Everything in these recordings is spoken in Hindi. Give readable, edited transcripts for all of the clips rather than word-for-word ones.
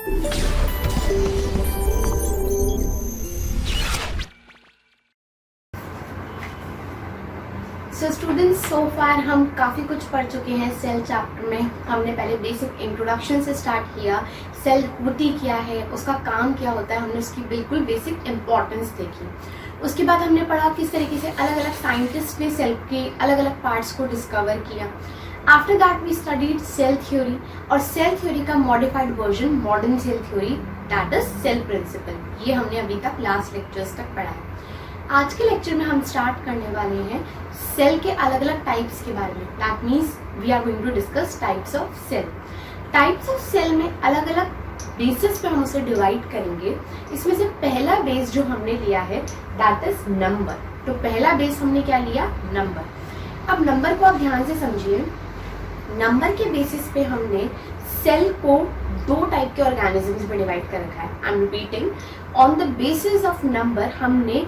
सो स्टूडेंट्स, सो फार हम काफ़ी कुछ पढ़ चुके हैं सेल चैप्टर में। हमने पहले बेसिक इंट्रोडक्शन से स्टार्ट किया, सेल होती क्या है, उसका काम क्या होता है, हमने उसकी बिल्कुल बेसिक इम्पॉर्टेंस देखी। उसके बाद हमने पढ़ा किस तरीके से अलग अलग साइंटिस्ट ने सेल के अलग अलग पार्ट्स को डिस्कवर किया। After that we studied cell theory, और सेल थ्योरी का modified version modern cell theory, that is cell principle. ये हमने अभी तक लास्ट लेक्चर्स तक पढ़ा है। आज के लेक्चर में हम स्टार्ट करने वाले हैं सेल के अलग अलग टाइप्स के बारे में। That means we are going to discuss types of cell. Types of cell में अलग अलग बेसिस पे हम उसे डिवाइड करेंगे। इसमें से पहला बेस जो हमने लिया है दैट इज नंबर। तो पहला बेस हमने क्या लिया? नंबर। अब नंबर को आप ध्यान से समझिए। नंबर के बेसिस पे हमने सेल को दो टाइप के ऑर्गेनिजम्स में डिवाइड कर रखा है। I am repeating, on the basis of number हमने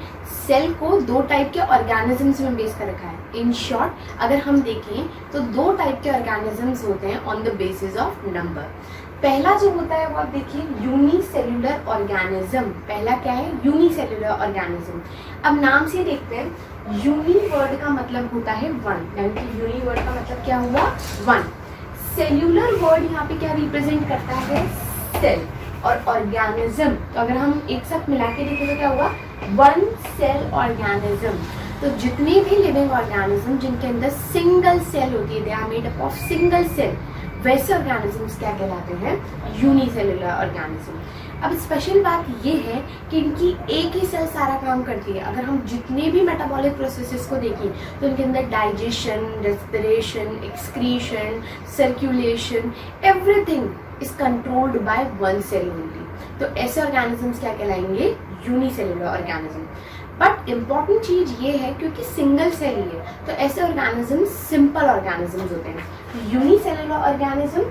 सेल को दो टाइप के ऑर्गेनिजम्स में बेस कर रखा है। इन शॉर्ट, अगर हम देखें तो दो टाइप के ऑर्गेनिजम्स होते हैं on the basis of number. पहला जो होता है वो आप देखिए यूनिसेल्युलर ऑर्गेनिज्म। पहला क्या है? Unicellular organism. अब नाम से देखते हैं, यूनि वर्ड का मतलब होता है वन, यानी कि यूनि वर्ड का मतलब क्या हुआ? वन। सेल्यूलर वर्ड यहाँ पे क्या रिप्रेजेंट करता है? सेल। और ऑर्गेनिज्म, तो अगर हम एक साथ मिला के देखें तो क्या हुआ? One cell organism. तो जितने भी लिविंग ऑर्गेनिज्म जिनके अंदर सिंगल सेल होती है, they are made up of single cell, वैसे ऑर्गेनिजम्स क्या कहलाते हैं? Unicellular organism. अब स्पेशल बात ये है कि इनकी एक ही सेल सारा काम करती है। अगर हम जितने भी मेटाबॉलिक प्रोसेसेस को देखें तो इनके अंदर digestion, respiration, excretion, circulation, everything is controlled by one cell only. तो ऐसे ऑर्गेनिजम्स क्या कहलाएंगे? Unicellular organism. बट इम्पॉर्टेंट चीज ये है, क्योंकि सिंगल सेल ही है तो ऐसे ऑर्गेनिज्म सिंपल ऑर्गेनिजम्स होते हैं। Unicellular organism,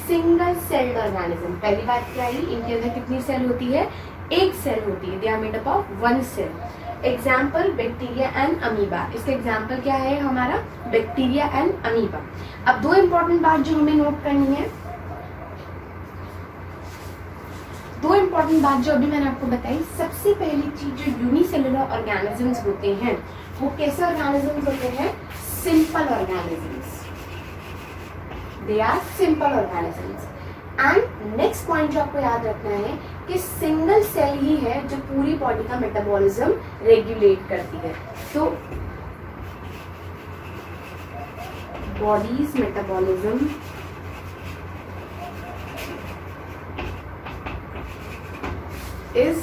single celled organism. पहली बात क्या है? इनके अंदर कितनी सेल होती है? एक सेल होती है। They are made up of one cell. Example bacteria and amoeba. इसका एग्जाम्पल क्या है हमारा? Bacteria and amoeba. अब दो इंपॉर्टेंट बात जो हमें नोट करनी है, दो इंपॉर्टेंट बात जो अभी मैंने आपको बताई। सबसे पहली चीज, जो यूनिसेल्युलर ऑर्गेनिजम्स होते हैं वो कैसे ऑर्गेनिजम्स होते हैं? Simple organisms. They are simple organisms. And next point जो आपको याद रखना है कि सिंगल सेल ही है जो पूरी बॉडी का मेटाबॉलिज्म रेगुलेट करती है। तो bodies metabolism is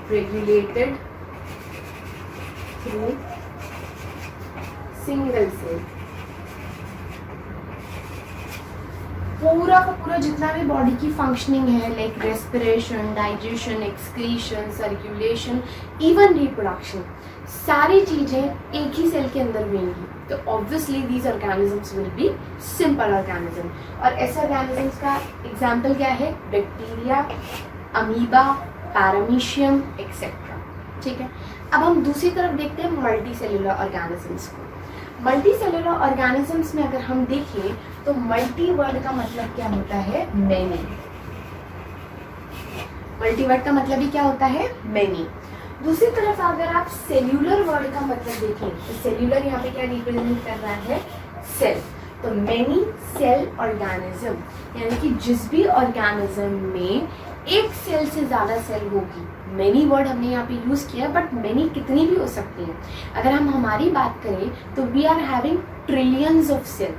regulated through single cell। पूरा का पूरा जितना भी बॉडी की फंक्शनिंग है, like respiration, digestion, excretion, circulation, even reproduction, सारी चीजें एक ही सेल के अंदर होंगी। तो obviously these organisms will be simple organism. और ऐसे ऑर्गेनिजम्स का एग्जाम्पल क्या है? Bacteria, amoeba, paramecium etcetera. ठीक है। अब हम दूसरी तरफ देखते हैं मल्टी सेल्युलर ऑर्गेनिजम्स को। मल्टी सेल्युलर ऑर्गेनिजम्स में अगर हम देखें तो मल्टी वर्ड का मतलब क्या होता है? मैनी। मल्टी वर्ड का मतलब ही क्या होता है? मैनी। दूसरी तरफ अगर आप सेल्यूलर वर्ड का मतलब देखें तो सेल्यूलर यहाँ पे क्या रिप्रेजेंट कर रहा है? सेल। तो मेनी सेल ऑर्गेनिज्म, यानी कि जिस भी ऑर्गेनिज्म में एक सेल से ज़्यादा सेल होगी। मेनी वर्ड हमने यहाँ पे यूज़ किया, बट मेनी कितनी भी हो सकती हैं। अगर हम हमारी बात करें तो we are having trillions of cell.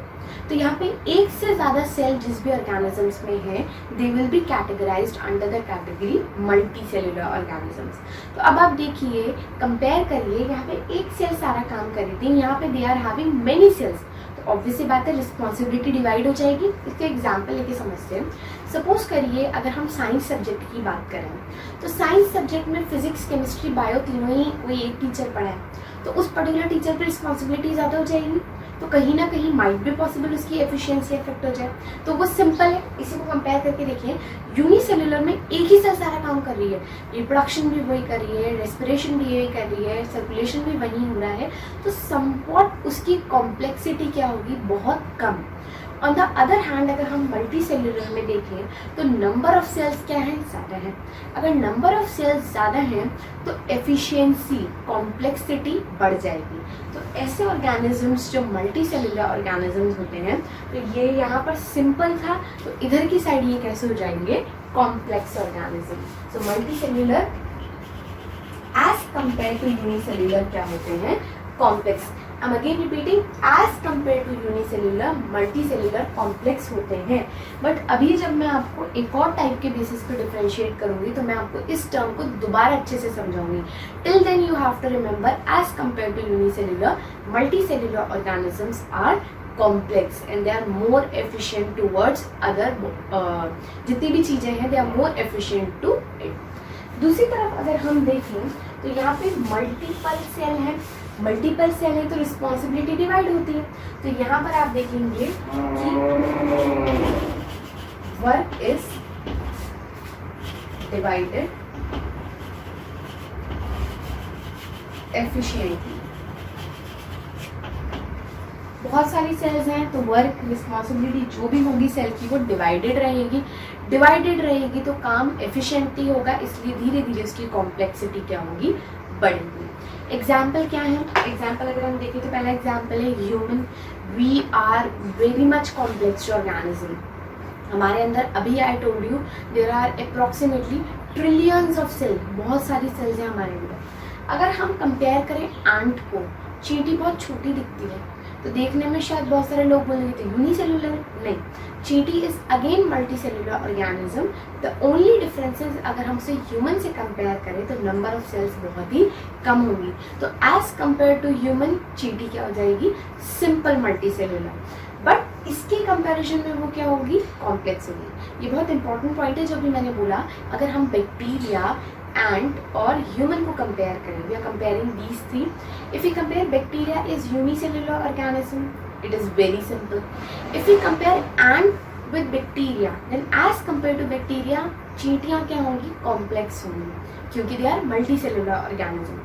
तो यहाँ पे एक से ज़्यादा सेल जिस भी ऑर्गेनिजम्स में है, they will be categorised under the category multi cellular organisms. तो अब आप देखिए, कंपेयर करिए, यहाँ पे एक सेल सारा काम कर रही थी, यहाँ पे they are having many cells. तो ऑब्वियसली बात है, रिस्पॉन्सिबिलिटी डिवाइड हो जाएगी। इसके एग्जाम्पल लेके समझते हैं। सपोज करिए अगर हम साइंस सब्जेक्ट की बात करें तो साइंस सब्जेक्ट में फिजिक्स, केमिस्ट्री, बायो तीनों ही कोई एक टीचर पढ़ाए, तो उस पर्टिकुलर टीचर पर रिस्पॉन्सिबिलिटी ज़्यादा हो जाएगी। तो कहीं ना कहीं माइट भी पॉसिबल उसकी एफिशिएंसी इफेक्ट हो जाए। तो वो सिंपल है। इसी को कंपेयर करके देखिए, यूनिसेल्युलर में एक ही सेल सारा काम कर रही है, रिप्रोडक्शन भी वही कर रही है, रेस्पिरेशन भी यही कर रही है, सर्कुलेशन भी वही हो रहा है। तो समवॉट उसकी कॉम्प्लेक्सिटी क्या होगी? बहुत कम। ऑन द अदर हैंड अगर हम मल्टी सेलुलर में देखें तो नंबर ऑफ सेल्स क्या है, ज़्यादा है। अगर नंबर ऑफ सेल्स ज़्यादा हैं तो एफिशिएंसी, कॉम्प्लेक्सिटी बढ़ जाएगी। तो ऐसे ऑर्गेनिजम्स जो मल्टी सेलुलर ऑर्गेनिजम्स होते हैं, तो ये यहाँ पर सिंपल था, तो इधर की साइड ये कैसे हो जाएंगे, complex organism. So multicellular as compare to unicellular क्या होते हैं, complex. I'm again repeating, as compared to unicellular, multicellular complex होते हैं। बट अभी जब मैं आपको एक और टाइप के बेसिस पे डिफरेंशिएट करूंगी तो मैं आपको इस टर्म को दोबारा अच्छे से समझाऊंगी। Till then you have to remember, as compare to unicellular, multicellular organisms are complex and they are more efficient towards other जितनी भी चीज़ें हैं they are more efficient to it। दूसरी तरफ अगर हम देखें तो यहाँ पे मल्टीपल सेल है, मल्टीपल सेल है तो रिस्पॉन्सिबिलिटी डिवाइड होती है। तो यहाँ पर आप देखेंगे कि वर्क इज डिवाइडेड एफिशिएंटली। बहुत सारी सेल्स हैं तो वर्क, रिस्पॉन्सिबिलिटी जो भी होगी सेल की वो डिवाइडेड रहेगी तो काम एफिशिएंटली होगा, इसलिए धीरे धीरे उसकी कॉम्प्लेक्सिटी क्या होगी, बढ़ेगी। एग्जाम्पल क्या है, एग्जाम्पल अगर हम देखें तो पहला एग्जाम्पल है human. We are very much complex organism. हमारे अंदर अभी I told you there are approximately trillions of cell, बहुत सारी सेल्स हैं हमारे अंदर। अगर हम कंपेयर करें एंट को, चींटी बहुत छोटी दिखती है तो देखने में शायद बहुत सारे लोग बोलेंगे तो यूनिसेल्युलर, नहीं, चींटी is again multi cellular organism. The only difference is अगर हम उसे ह्यूमन से कंपेयर करें तो नंबर ऑफ सेल्स बहुत ही कम होंगी। तो एज कंपेयर टू ह्यूमन चींटी क्या हो जाएगी, सिंपल मल्टी सेल्युलर। बट इसके कंपैरिजन में वो क्या होगी, कॉम्प्लेक्स होगी। ये बहुत इंपॉर्टेंट पॉइंट है जो भी मैंने बोला। अगर हम बैक्टीरिया, एंट और ह्यूमन को कंपेयर करें, we are comparing these three. If you compare bacteria is unicellular organism, it is very simple. If we compare ant with bacteria, then as compared to bacteria, चींटियाँ क्या होंगी, कॉम्प्लेक्स होंगी क्योंकि they are multicellular organism.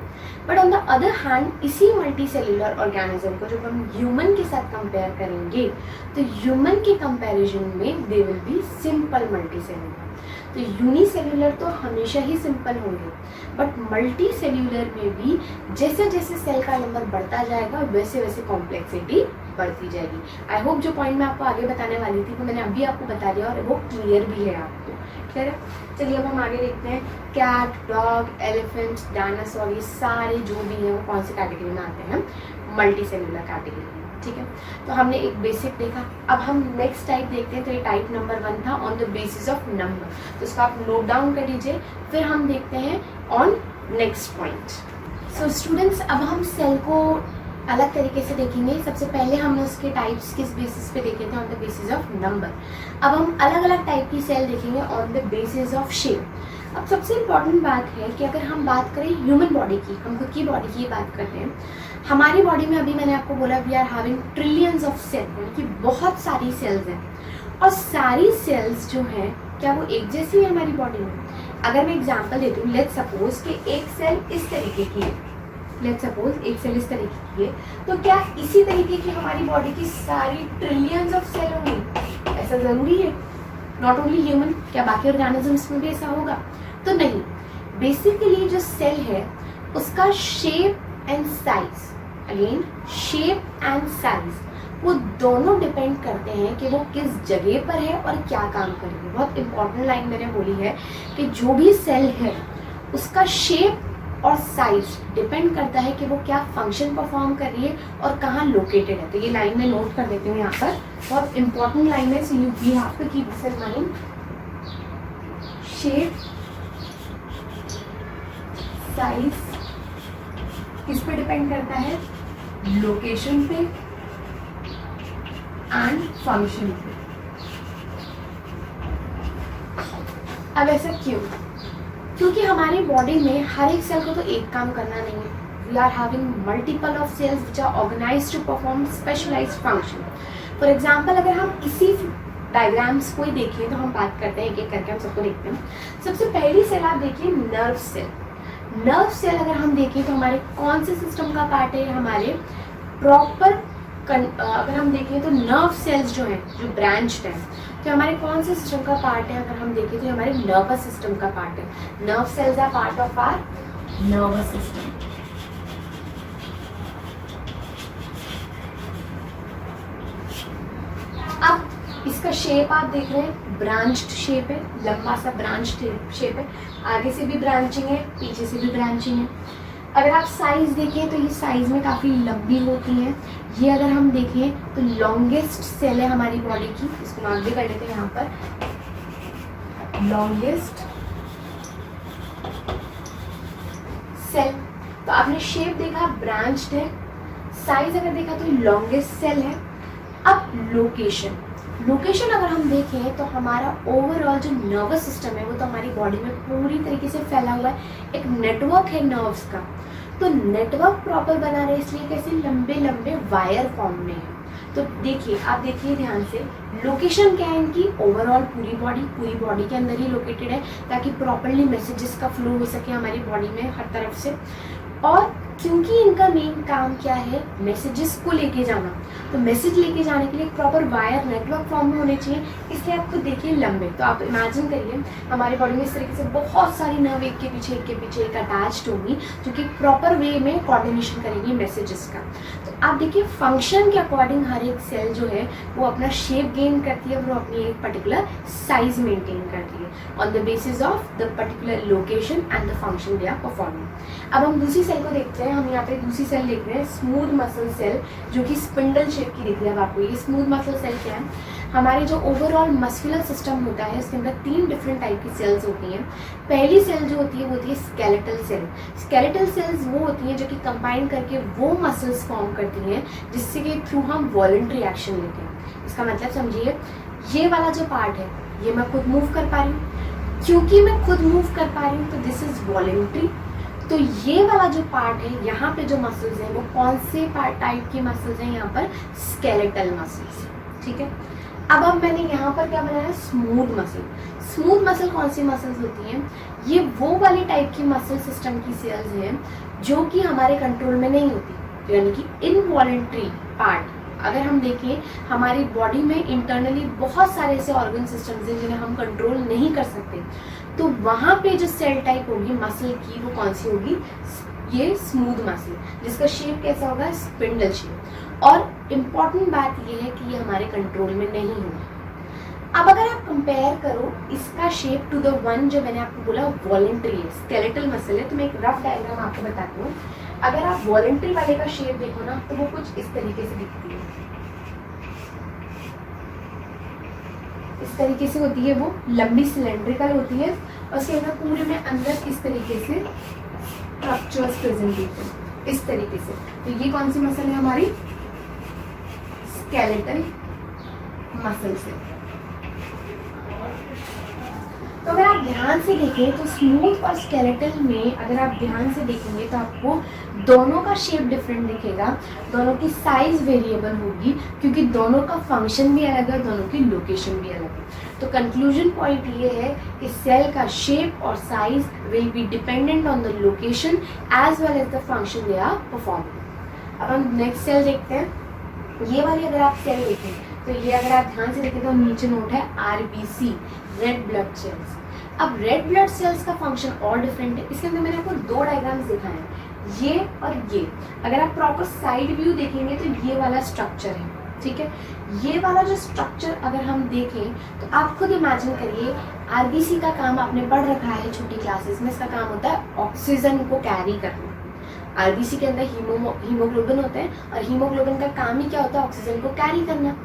But on the other hand इसी मल्टी सेलुलर ऑर्गेनिज्म को जब हम ह्यूमन के साथ कंपेयर करेंगे तो ह्यूमन के कंपैरिजन में they will be simple multi cellular. तो यूनिसेल्युलर तो हमेशा ही सिंपल होंगे, बट मल्टी सेल्युलर में भी जैसे जैसे सेल का नंबर बढ़ता जाएगा वैसे वैसे कॉम्प्लेक्सिटी बढ़ती जाएगी। आई होप जो पॉइंट मैं आपको आगे बताने वाली थी वो मैंने अभी आपको बता दिया और वो क्लियर भी है आपको, क्लियर है। चलिए अब हम आगे देखते हैं। कैट, डॉग, एलिफेंट, डायनासोर, ये सारे जो भी हैं वो कौन सी कैटेगरी में आते हैं, मल्टी सेल्युलर कैटेगरी में, ठीक है। तो हमने एक बेसिक देखा, अब हम नेक्स्ट टाइप देखते हैं। तो ये टाइप नंबर 1 था, on the basis of number, तो इसको आप नोट डाउन कर लीजिए। फिर हम देखते हैं on next point. So students, अब हम सेल को अलग तरीके से देखेंगे। सबसे पहले हमने उसके टाइप्स किस बेसिस पे देखे थे, on the basis of number. अब हम अलग अलग टाइप की सेल देखेंगे on the basis of shape. अब सबसे इम्पॉर्टेंट बात है कि अगर हम बात करें ह्यूमन बॉडी की, हम खुद की बॉडी की बात करते हैं, हमारी बॉडी में अभी मैंने आपको बोला we are having trillions of cell, यानी कि बहुत सारी सेल्स हैं। और सारी सेल्स जो हैं क्या वो एक जैसी है हमारी बॉडी में? अगर मैं एग्जांपल देती हूँ, लेट्स सपोज कि एक सेल इस तरीके की है, लेट्स सपोज एक सेल इस तरीके की है, तो क्या इसी तरीके की हमारी बॉडी की सारी ट्रिलियंस ऑफ सेल होंगी? ऐसा ज़रूरी है? नॉट ओनली ह्यूमन, क्या बाकी ऑर्गेनिजम्स में भी ऐसा होगा? तो नहीं। बेसिकली जो सेल है उसका shape and size, again shape and size, वो दोनों डिपेंड करते हैं कि वो किस जगह पर है और क्या काम कर रही है। बहुत इंपॉर्टेंट लाइन मैंने बोली है कि जो भी सेल है उसका शेप और साइज डिपेंड करता है कि वो क्या फंक्शन परफॉर्म कर रही है और कहाँ लोकेटेड है। तो ये लाइन मैं नोट कर देती हूँ यहाँ पर, बहुत इंपॉर्टेंट लाइन है, so you have to keep this in mind. Shape, size किस पे डिपेंड करता है? लोकेशन पे एंड फंक्शन पे। अब ऐसा क्यों? क्योंकि हमारी बॉडी में हर एक सेल को तो एक काम करना नहीं है। We are having multiple of cells which are organised to perform specialised function. For example अगर हम इसी डायग्राम्स को ही देखें तो हम बात करते हैं एक एक करके, हम सबको देखते हैं। सबसे पहली सेल आप देखिए, नर्व सेल। नर्व सेल अगर हम देखें तो हमारे कौन से सिस्टम का पार्ट है? हमारे प्रॉपर अगर हम देखें तो नर्व सेल्स जो हैं, जो ब्रांच्ड हैं, तो हमारे कौन से सिस्टम का पार्ट है? अगर हम देखें तो हमारे नर्वस सिस्टम का पार्ट है। Nerve cells are part of our nervous system. अब इसका शेप आप देख रहे हैं, ब्रांच्ड शेप है, लंबा सा ब्रांच्ड शेप है, आगे से भी ब्रांचिंग है, पीछे से भी ब्रांचिंग है। अगर आप साइज देखें तो ये साइज में काफ़ी लंबी होती हैं। ये अगर हम देखें तो लॉन्गेस्ट सेल है हमारी बॉडी की, इसको मार्क भी कर लेते हैं यहाँ पर, लॉन्गेस्ट सेल। तो आपने शेप देखा, ब्रांच्ड है, साइज अगर देखा तो लॉन्गेस्ट सेल है। अब लोकेशन अगर हम देखें तो हमारा ओवरऑल जो नर्वस सिस्टम है वो तो हमारी बॉडी में पूरी तरीके से फैला हुआ है, एक नेटवर्क है नर्व्स का। तो नेटवर्क प्रॉपर बना रहे इसलिए कैसे लंबे लंबे वायर फॉर्म में है। तो देखिए, आप देखिए ध्यान से, लोकेशन क्या है इनकी? ओवरऑल पूरी बॉडी के अंदर ही लोकेटेड है, ताकि प्रॉपरली मैसेजेस का फ्लो हो सके हमारी बॉडी में हर तरफ से। और क्योंकि इनका मेन काम क्या है? मैसेजेस को लेके जाना, तो मैसेज लेके जाने के लिए प्रॉपर वायर नेटवर्क फॉर्म में होने चाहिए, इसलिए आपको देखिए लंबे। तो आप इमेजिन करिए हमारी बॉडी में इस तरीके से बहुत सारी नर्व एक के पीछे एक अटैच्ड होंगी, जो कि प्रॉपर वे में कोऑर्डिनेशन करेंगी मैसेजेस का। तो आप देखिए फंक्शन के अकॉर्डिंग हर एक सेल जो है वो अपना शेप गेन करती है, वो अपनी एक पर्टिकुलर साइज मेंटेन करती है on the basis of the particular location and the function they are performing. अब हम दूसरी सेल को देखते हैं। हम यहाँ पे दूसरी सेल देख रहे हैं, स्मूथ मसल सेल, जो कि स्पिंडल शेप की दिख रही है अब आपको। ये स्मूथ मसल सेल क्या है? हमारे जो ओवरऑल मस्कुलर सिस्टम होता है उसके अंदर 3 डिफरेंट टाइप की सेल्स होती हैं। पहली सेल जो होती है वो होती है स्केलेटल सेल। स्केलेटल सेल्स वो होती हैं जो कि कंबाइन करके वो मसल्स फॉर्म करती हैं जिससे कि थ्रू हम वॉलंटरी एक्शन लेते हैं। इसका मतलब समझिए, ये वाला जो पार्ट है ये मैं खुद मूव कर पा रही हूँ, क्योंकि मैं खुद मूव कर पा रही हूँ तो दिस इज वॉलंटरी। तो ये वाला जो पार्ट है, यहाँ पे जो मसल्स हैं वो कौन से पार्ट टाइप की मसल्स हैं? यहाँ पर स्केलेटल मसल्स, ठीक है। अब मैंने यहाँ पर क्या बनाया? Smooth muscle. स्मूथ मसल कौन सी मसल्स होती हैं? ये वो वाली टाइप की मसल सिस्टम की सेल्स हैं जो कि हमारे कंट्रोल में नहीं होती, यानी कि इनवॉलंटरी पार्ट। अगर हम देखें हमारी बॉडी में इंटरनली बहुत सारे ऐसे ऑर्गन सिस्टम्स हैं जिन्हें हम कंट्रोल नहीं कर सकते, तो वहाँ पे जो सेल टाइप होगी मसल की वो कौन सी होगी? ये स्मूथ मसल, जिसका शेप कैसा होगा? Spindle shape. और इम्पॉर्टेंट बात ये है कि ये हमारे कंट्रोल में नहीं होगा। अब अगर आप कंपेयर करो इसका शेप टू द वन जो मैंने आपको बोला वॉलंटरी है, स्केलेटल मसल है, तो मैं एक रफ डायग्राम आपको बताती हूँ। अगर आप वॉलंटरी वाले का शेप देखो ना तो वो कुछ इस तरीके से दिखती है, इस तरीके से होती है, वो लंबी सिलेंड्रिकल होती है और उसके अंदर पूरे में अंदर इस तरीके से स्ट्रक्चर्स प्रेजेंट होते हैं, इस तरीके से। तो ये कौन सी मसल है? हमारी स्केलेटल मसल से। तो अगर आप ध्यान से देखें तो स्मूथ और स्केलेटल में अगर आप ध्यान से देखेंगे तो आपको दोनों का शेप डिफरेंट दिखेगा, दोनों की साइज वेरिएबल होगी, क्योंकि दोनों का फंक्शन भी अलग है, दोनों की लोकेशन भी अलग है। तो कंक्लूजन पॉइंट ये है कि सेल का शेप और size will be dependent on the location as well as the function they are performing. अब हम नेक्स्ट सेल देखते हैं। ये वाली अगर आप सेल देखें तो ये अगर आप ध्यान से देखें तो नीचे नोट है RBC, रेड ब्लड सेल्स। अब रेड ब्लड सेल्स का फंक्शन और डिफरेंट है। इसके अंदर मैंने आपको 2 डायग्राम्स दिखाए हैं, ये और ये। अगर आप प्रॉपर साइड व्यू देखेंगे तो ये वाला स्ट्रक्चर है, ठीक है। ये वाला जो स्ट्रक्चर अगर हम देखें तो आप खुद इमेजिन करिए, RBC का काम आपने पढ़ रखा है छोटी क्लासेस में, इसका काम होता है ऑक्सीजन को कैरी करना। RBC के अंदर हीमोग्लोबिन होते हैं और हीमोग्लोबिन का काम ही क्या होता है? ऑक्सीजन को कैरी करना।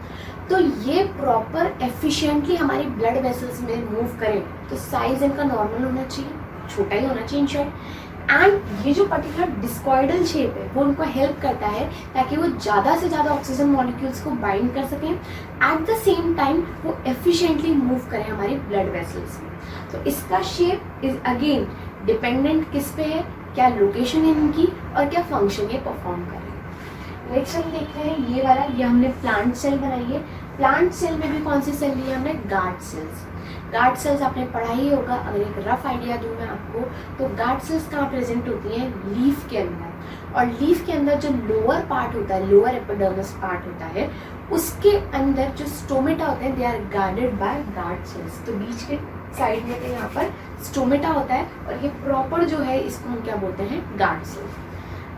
तो ये प्रॉपर एफिशिएंटली हमारी ब्लड वेसल्स में मूव करें तो साइज इनका नॉर्मल होना चाहिए, छोटा ही होना चाहिए इन शॉर्ट। एंड ये जो पर्टिकुलर डिस्कॉइडल शेप है वो उनको हेल्प करता है ताकि वो ज़्यादा से ज़्यादा ऑक्सीजन मॉलिक्यूल्स को बाइंड कर सकें, एट द सेम टाइम वो एफिशिएंटली मूव करें हमारी ब्लड वेसल्स में। तो इसका शेप इज अगेन डिपेंडेंट किस पे है? क्या लोकेशन है इनकी और क्या फंक्शन ये परफॉर्म कर रहे हैं। नेक्स्ट हम देखते हैं ये वाला, ये हमने प्लांट सेल बनाई है। प्लांट सेल में भी कौन सी सेल ली है हमने? Guard cells. गार्ड सेल्स आपने पढ़ा ही होगा, अगर एक रफ आइडिया दूँ मैं आपको तो गार्ड सेल्स कहाँ प्रेजेंट होती हैं, लीफ के अंदर। और लीफ के अंदर जो लोअर पार्ट होता है, लोअर एपिडर्मिस पार्ट होता है, उसके अंदर जो स्टोमेटा होते हैं they are guarded by guard cells. तो बीच के साइड में तो यहाँ पर स्टोमेटा होता है और ये प्रॉपर जो है इसको हम क्या बोलते हैं, गार्ड सेल्स।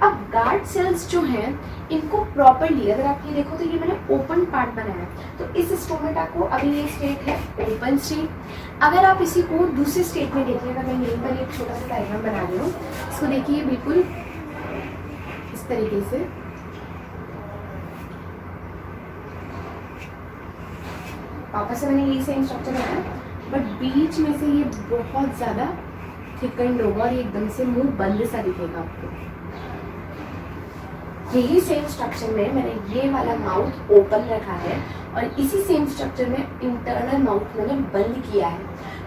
अब गार्ड सेल्स जो हैं इनको प्रॉपरली अगर आप ये देखो तो ये मैंने ओपन पार्ट बनाया है, तो इस स्टोमेटा को अभी ये स्टेट है ओपन स्टेट। अगर आप इसी को दूसरे स्टेट में देखिए, अगर मैं यहीं पर एक छोटा सा डायग्राम बना रही हूँ, इसको देखिए बिल्कुल इस तरीके से, वापस से मैंने यही सेम स्ट्रक्चर बनाया, बट बीच में से ये बहुत ज़्यादा थिकन्ड होगा और एकदम से मुंह बंद सा दिखेगा आपको। यही सेम स्ट्रक्चर में मैंने ये वाला माउथ ओपन रखा है और इसी सेम स्ट्रक्चर में इंटरनल माउथ मैंने बंद किया है।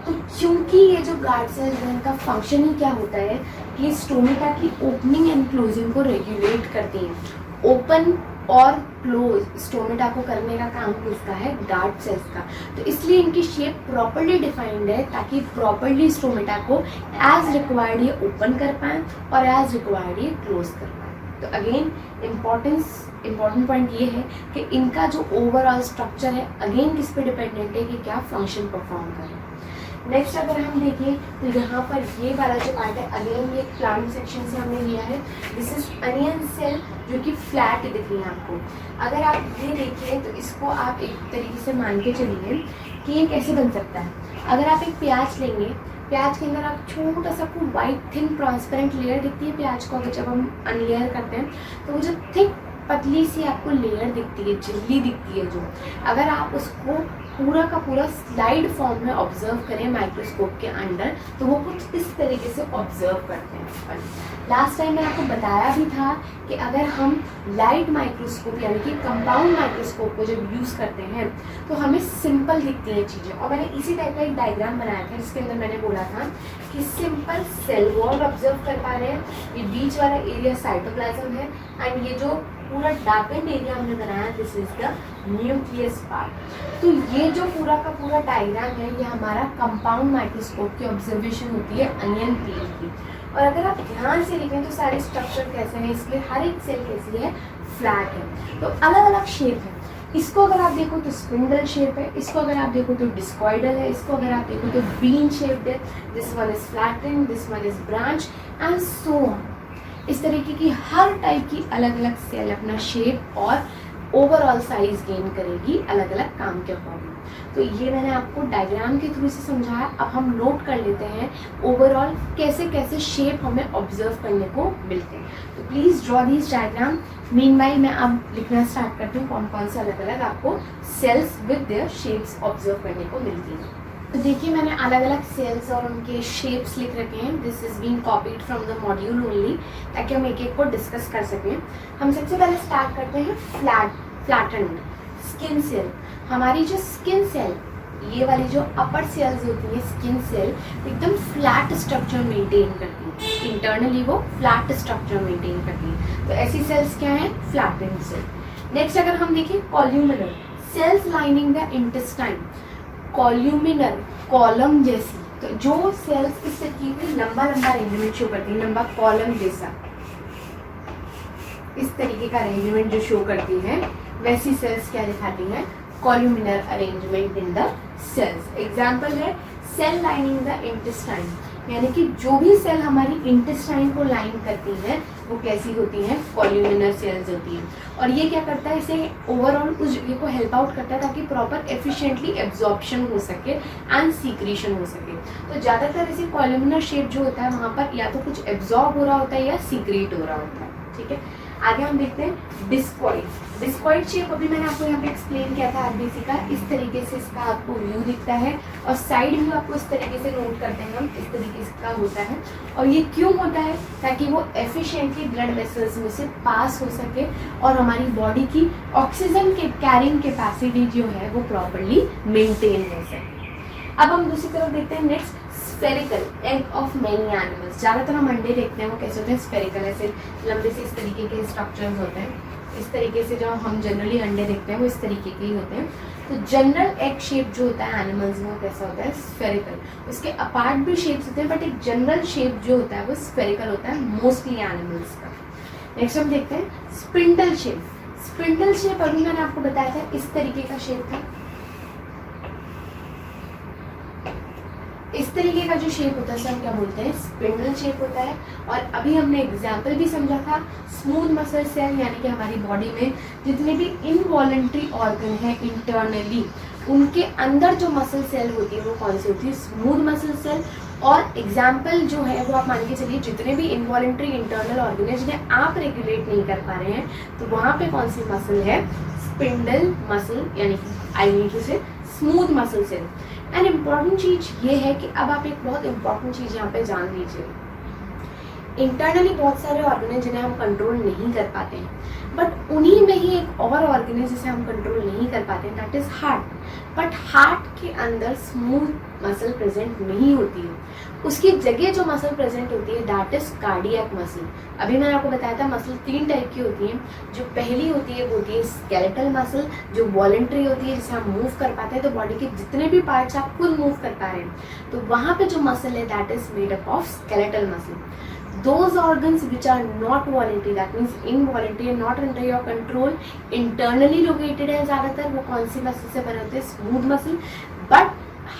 तो क्योंकि ये जो गार्ड सेल्स हैं इनका फंक्शन ही क्या होता है कि स्टोमेटा की ओपनिंग एंड क्लोजिंग को रेगुलेट करती हैं। ओपन और क्लोज स्टोमेटा को करने का काम किसका है, गार्ड सेल्स का। तो इसलिए इनकी शेप प्रॉपर्ली डिफाइंड है ताकि प्रॉपर्ली स्टोमेटा को एज रिक्वायर्ड ये ओपन कर पाएँ और एज रिक्वायर्ड ये क्लोज कर पाएँ। तो अगेन इम्पॉर्टेंट पॉइंट ये है कि इनका जो ओवरऑल स्ट्रक्चर है अगेन किस पे डिपेंडेंट है कि क्या फंक्शन परफॉर्म करें। नेक्स्ट अगर हम देखें तो यहाँ पर ये वाला जो पार्ट है अगेन ये प्लांट सेक्शन से हमने लिया है। दिस इज अनियन सेल जो कि फ्लैट दिख रही है आपको। अगर आप ये देखिए तो इसको आप एक तरीके से मान के चलिए कि ये कैसे बन सकता है। अगर आप एक प्याज लेंगे, प्याज के अंदर आप छोटा सा आपको वाइट थिन ट्रांसपेरेंट लेयर दिखती है प्याज को, अगर जब हम अनलेयर करते हैं तो वो जो थिक पतली सी आपको लेयर दिखती है, झिल्ली दिखती है जो, अगर आप उसको पूरा का पूरा स्लाइड फॉर्म में ऑब्जर्व करें माइक्रोस्कोप के अंडर तो वो कुछ इस तरीके से ऑब्जर्व करते हैं। लास्ट टाइम मैंने आपको बताया भी था कि अगर हम लाइट माइक्रोस्कोप यानी कि कंपाउंड माइक्रोस्कोप को जब यूज़ करते हैं तो हमें सिंपल दिखती हैं चीज़ें। और मैंने इसी टाइप का एक डायग्राम बनाया था जिसके अंदर मैंने बोला था कि सिंपल सेल वॉल ऑब्जर्व कर पा रहे हैं, ये बीच वाला एरिया साइटोप्लाज्म है एंड ये जो पूरा डार्केंड एरिया हमने बनाया this is the nucleus part. तो ये जो पूरा का पूरा डायग्राम है ये हमारा कंपाउंड माइक्रोस्कोप की ऑब्जर्वेशन होती है अनियन पील की। और अगर आप ध्यान से देखें तो सारे स्ट्रक्चर कैसे हैं, इसलिए हर एक सेल कैसी है, फ्लैट है। तो अलग अलग शेप है। इसको अगर आप देखो तो स्पिंडल शेप है, इसको अगर आप देखो तो डिस्कॉइडल है, इसको अगर आप देखो तो बीन शेप्ड है, this one is flattened, this one is branch and so on. इस तरीके की हर टाइप की अलग अलग सेल अपना शेप और ओवरऑल साइज गेन करेगी अलग अलग काम के अकॉर्डिंग। तो ये मैंने आपको डायग्राम के थ्रू से समझाया। अब हम नोट कर लेते हैं ओवरऑल कैसे कैसे शेप हमें ऑब्जर्व करने को मिलते हैं। तो please draw these diagram. Meanwhile मैं अब लिखना स्टार्ट करती हूँ कौन कौन से अलग अलग आपको cells with their shapes observe करने को मिलती हैं। तो देखिए मैंने अलग अलग सेल्स और उनके शेप्स लिख रखे हैं। This is being copied from the module only ताकि हम एक एक को डिस्कस कर सकें। हम सबसे पहले स्टार्ट करते हैं फ्लैटेंड स्किन सेल। हमारी जो स्किन सेल, ये वाली जो अपर सेल्स होती हैं स्किन सेल, एकदम फ्लैट स्ट्रक्चर मेंटेन करती हैं। इंटरनली वो फ्लैट स्ट्रक्चर मेंटेन करती हैं। तो ऐसी सेल्स क्या हैं, फ्लैटेंड सेल। नेक्स्ट अगर हम देखें columnar cells lining the intestine. Columnar column जैसी, तो जो सेल्स इस तरीके की लंबा लंबा अरेंजमेंट शो करती है, लंबा कॉलम जैसा इस तरीके का अरेंजमेंट जो शो करती है वैसी सेल्स क्या दिखाती हैं, columnar arrangement in the cells. Example है सेल लाइनिंग द इंटेस्टाइन, यानी कि जो भी सेल हमारी इंटेस्टाइन को लाइन करती है वो कैसी होती हैं, कॉल्यूमिनर सेल्स होती हैं। और ये क्या करता है, इसे ओवरऑल उस जगह को हेल्प आउट करता है ताकि प्रॉपर एफिशिएंटली एब्जॉर्प्शन हो सके एंड सीक्रेशन हो सके। तो ज़्यादातर ऐसे कॉल्यूमिनर शेप जो होता है वहाँ पर या तो कुछ एब्जॉर्ब हो रहा होता है या सीक्रेट हो रहा होता है। ठीक है, आगे हम देखते हैं डिस्कॉइड। डिस्कॉइड शेप अभी मैंने आपको यहाँ पे एक्सप्लेन किया था आरबीसी का। इस तरीके से इसका आपको व्यू दिखता है और साइड व्यू आपको इस तरीके से नोट करते हैं हम, इस तरीके से का होता है। और ये क्यों होता है, ताकि वो एफिशिएंटली ब्लड वेसल्स में से पास हो सके और हमारी बॉडी की ऑक्सीजन के कैरिंग कैपेसिटी जो है वो प्रॉपरली मेंटेन हो सके। अब हम दूसरी तरफ देखते हैं next spherical egg of many animals. ज़्यादातर हम अंडे देखते हैं वो कैसे होते हैं, स्फेरिकल, ऐसे लंबे से इस तरीके के स्ट्रक्चर्स होते हैं। इस तरीके से जो हम जनरली अंडे देखते हैं वो इस तरीके के ही होते हैं। तो जनरल एग शेप जो होता है एनिमल्स में वो कैसा होता है, स्फेरिकल। उसके अपार्ट भी शेप्स होते हैं बट एक जनरल शेप जो होता है वो स्फेरिकल होता है मोस्टली एनिमल्स का। नेक्स्ट हम देखते हैं स्पिंडल शेप। स्पिंडल शेप अभी मैंने आपको बताया था इस तरीके का शेप था। इस तरीके का जो शेप होता है उसे हम क्या बोलते हैं, स्पिंडल शेप होता है। और अभी हमने एग्जाम्पल भी समझा था, स्मूथ मसल सेल यानी कि हमारी बॉडी में जितने भी इनवॉलेंट्री ऑर्गन है इंटरनली उनके अंदर जो मसल सेल होती है वो कौन सी होती है, स्मूथ मसल सेल। और एग्जाम्पल जो है वो आप मान के चलिए जितने भी इनवॉलेंट्री इंटरनल ऑर्गन है जिन्हें आप रेगुलेट नहीं कर पा रहे हैं तो वहाँ पे कौन सी मसल है, स्पिंडल मसल यानी कि I mean to say smooth muscle cell. And important चीज ये है कि अब आप एक बहुत इंपॉर्टेंट चीज यहाँ पे जान लीजिए, इंटरनली बहुत सारे ऑर्गन है जिन्हें हम कंट्रोल नहीं कर पाते हैं बट उन्हीं में ही एक और ऑर्गन है जिसे हम कंट्रोल नहीं कर पाते हैं, that is heart. But heart के अंदर स्मूथ मसल प्रेजेंट नहीं होती है, उसकी जगह जो मसल प्रेजेंट होती है दैट इज कार्डियक मसल। अभी मैंने आपको बताया था मसल 3 टाइप की होती हैं। जो पहली होती है वो होती है स्केलेटल मसल जो वॉलेंट्री होती है जिसे हम मूव कर पाते हैं, तो बॉडी के जितने भी पार्ट्स आप खुद मूव कर पा रहे हैं तो वहाँ पे जो मसल है that is made up of skeletal muscle. Those organs which are not voluntary, that means involuntary and not under your control, internally located है ज़्यादातर, वो कौन सी मसल से बने होते हैं, स्मूथ मसल। बट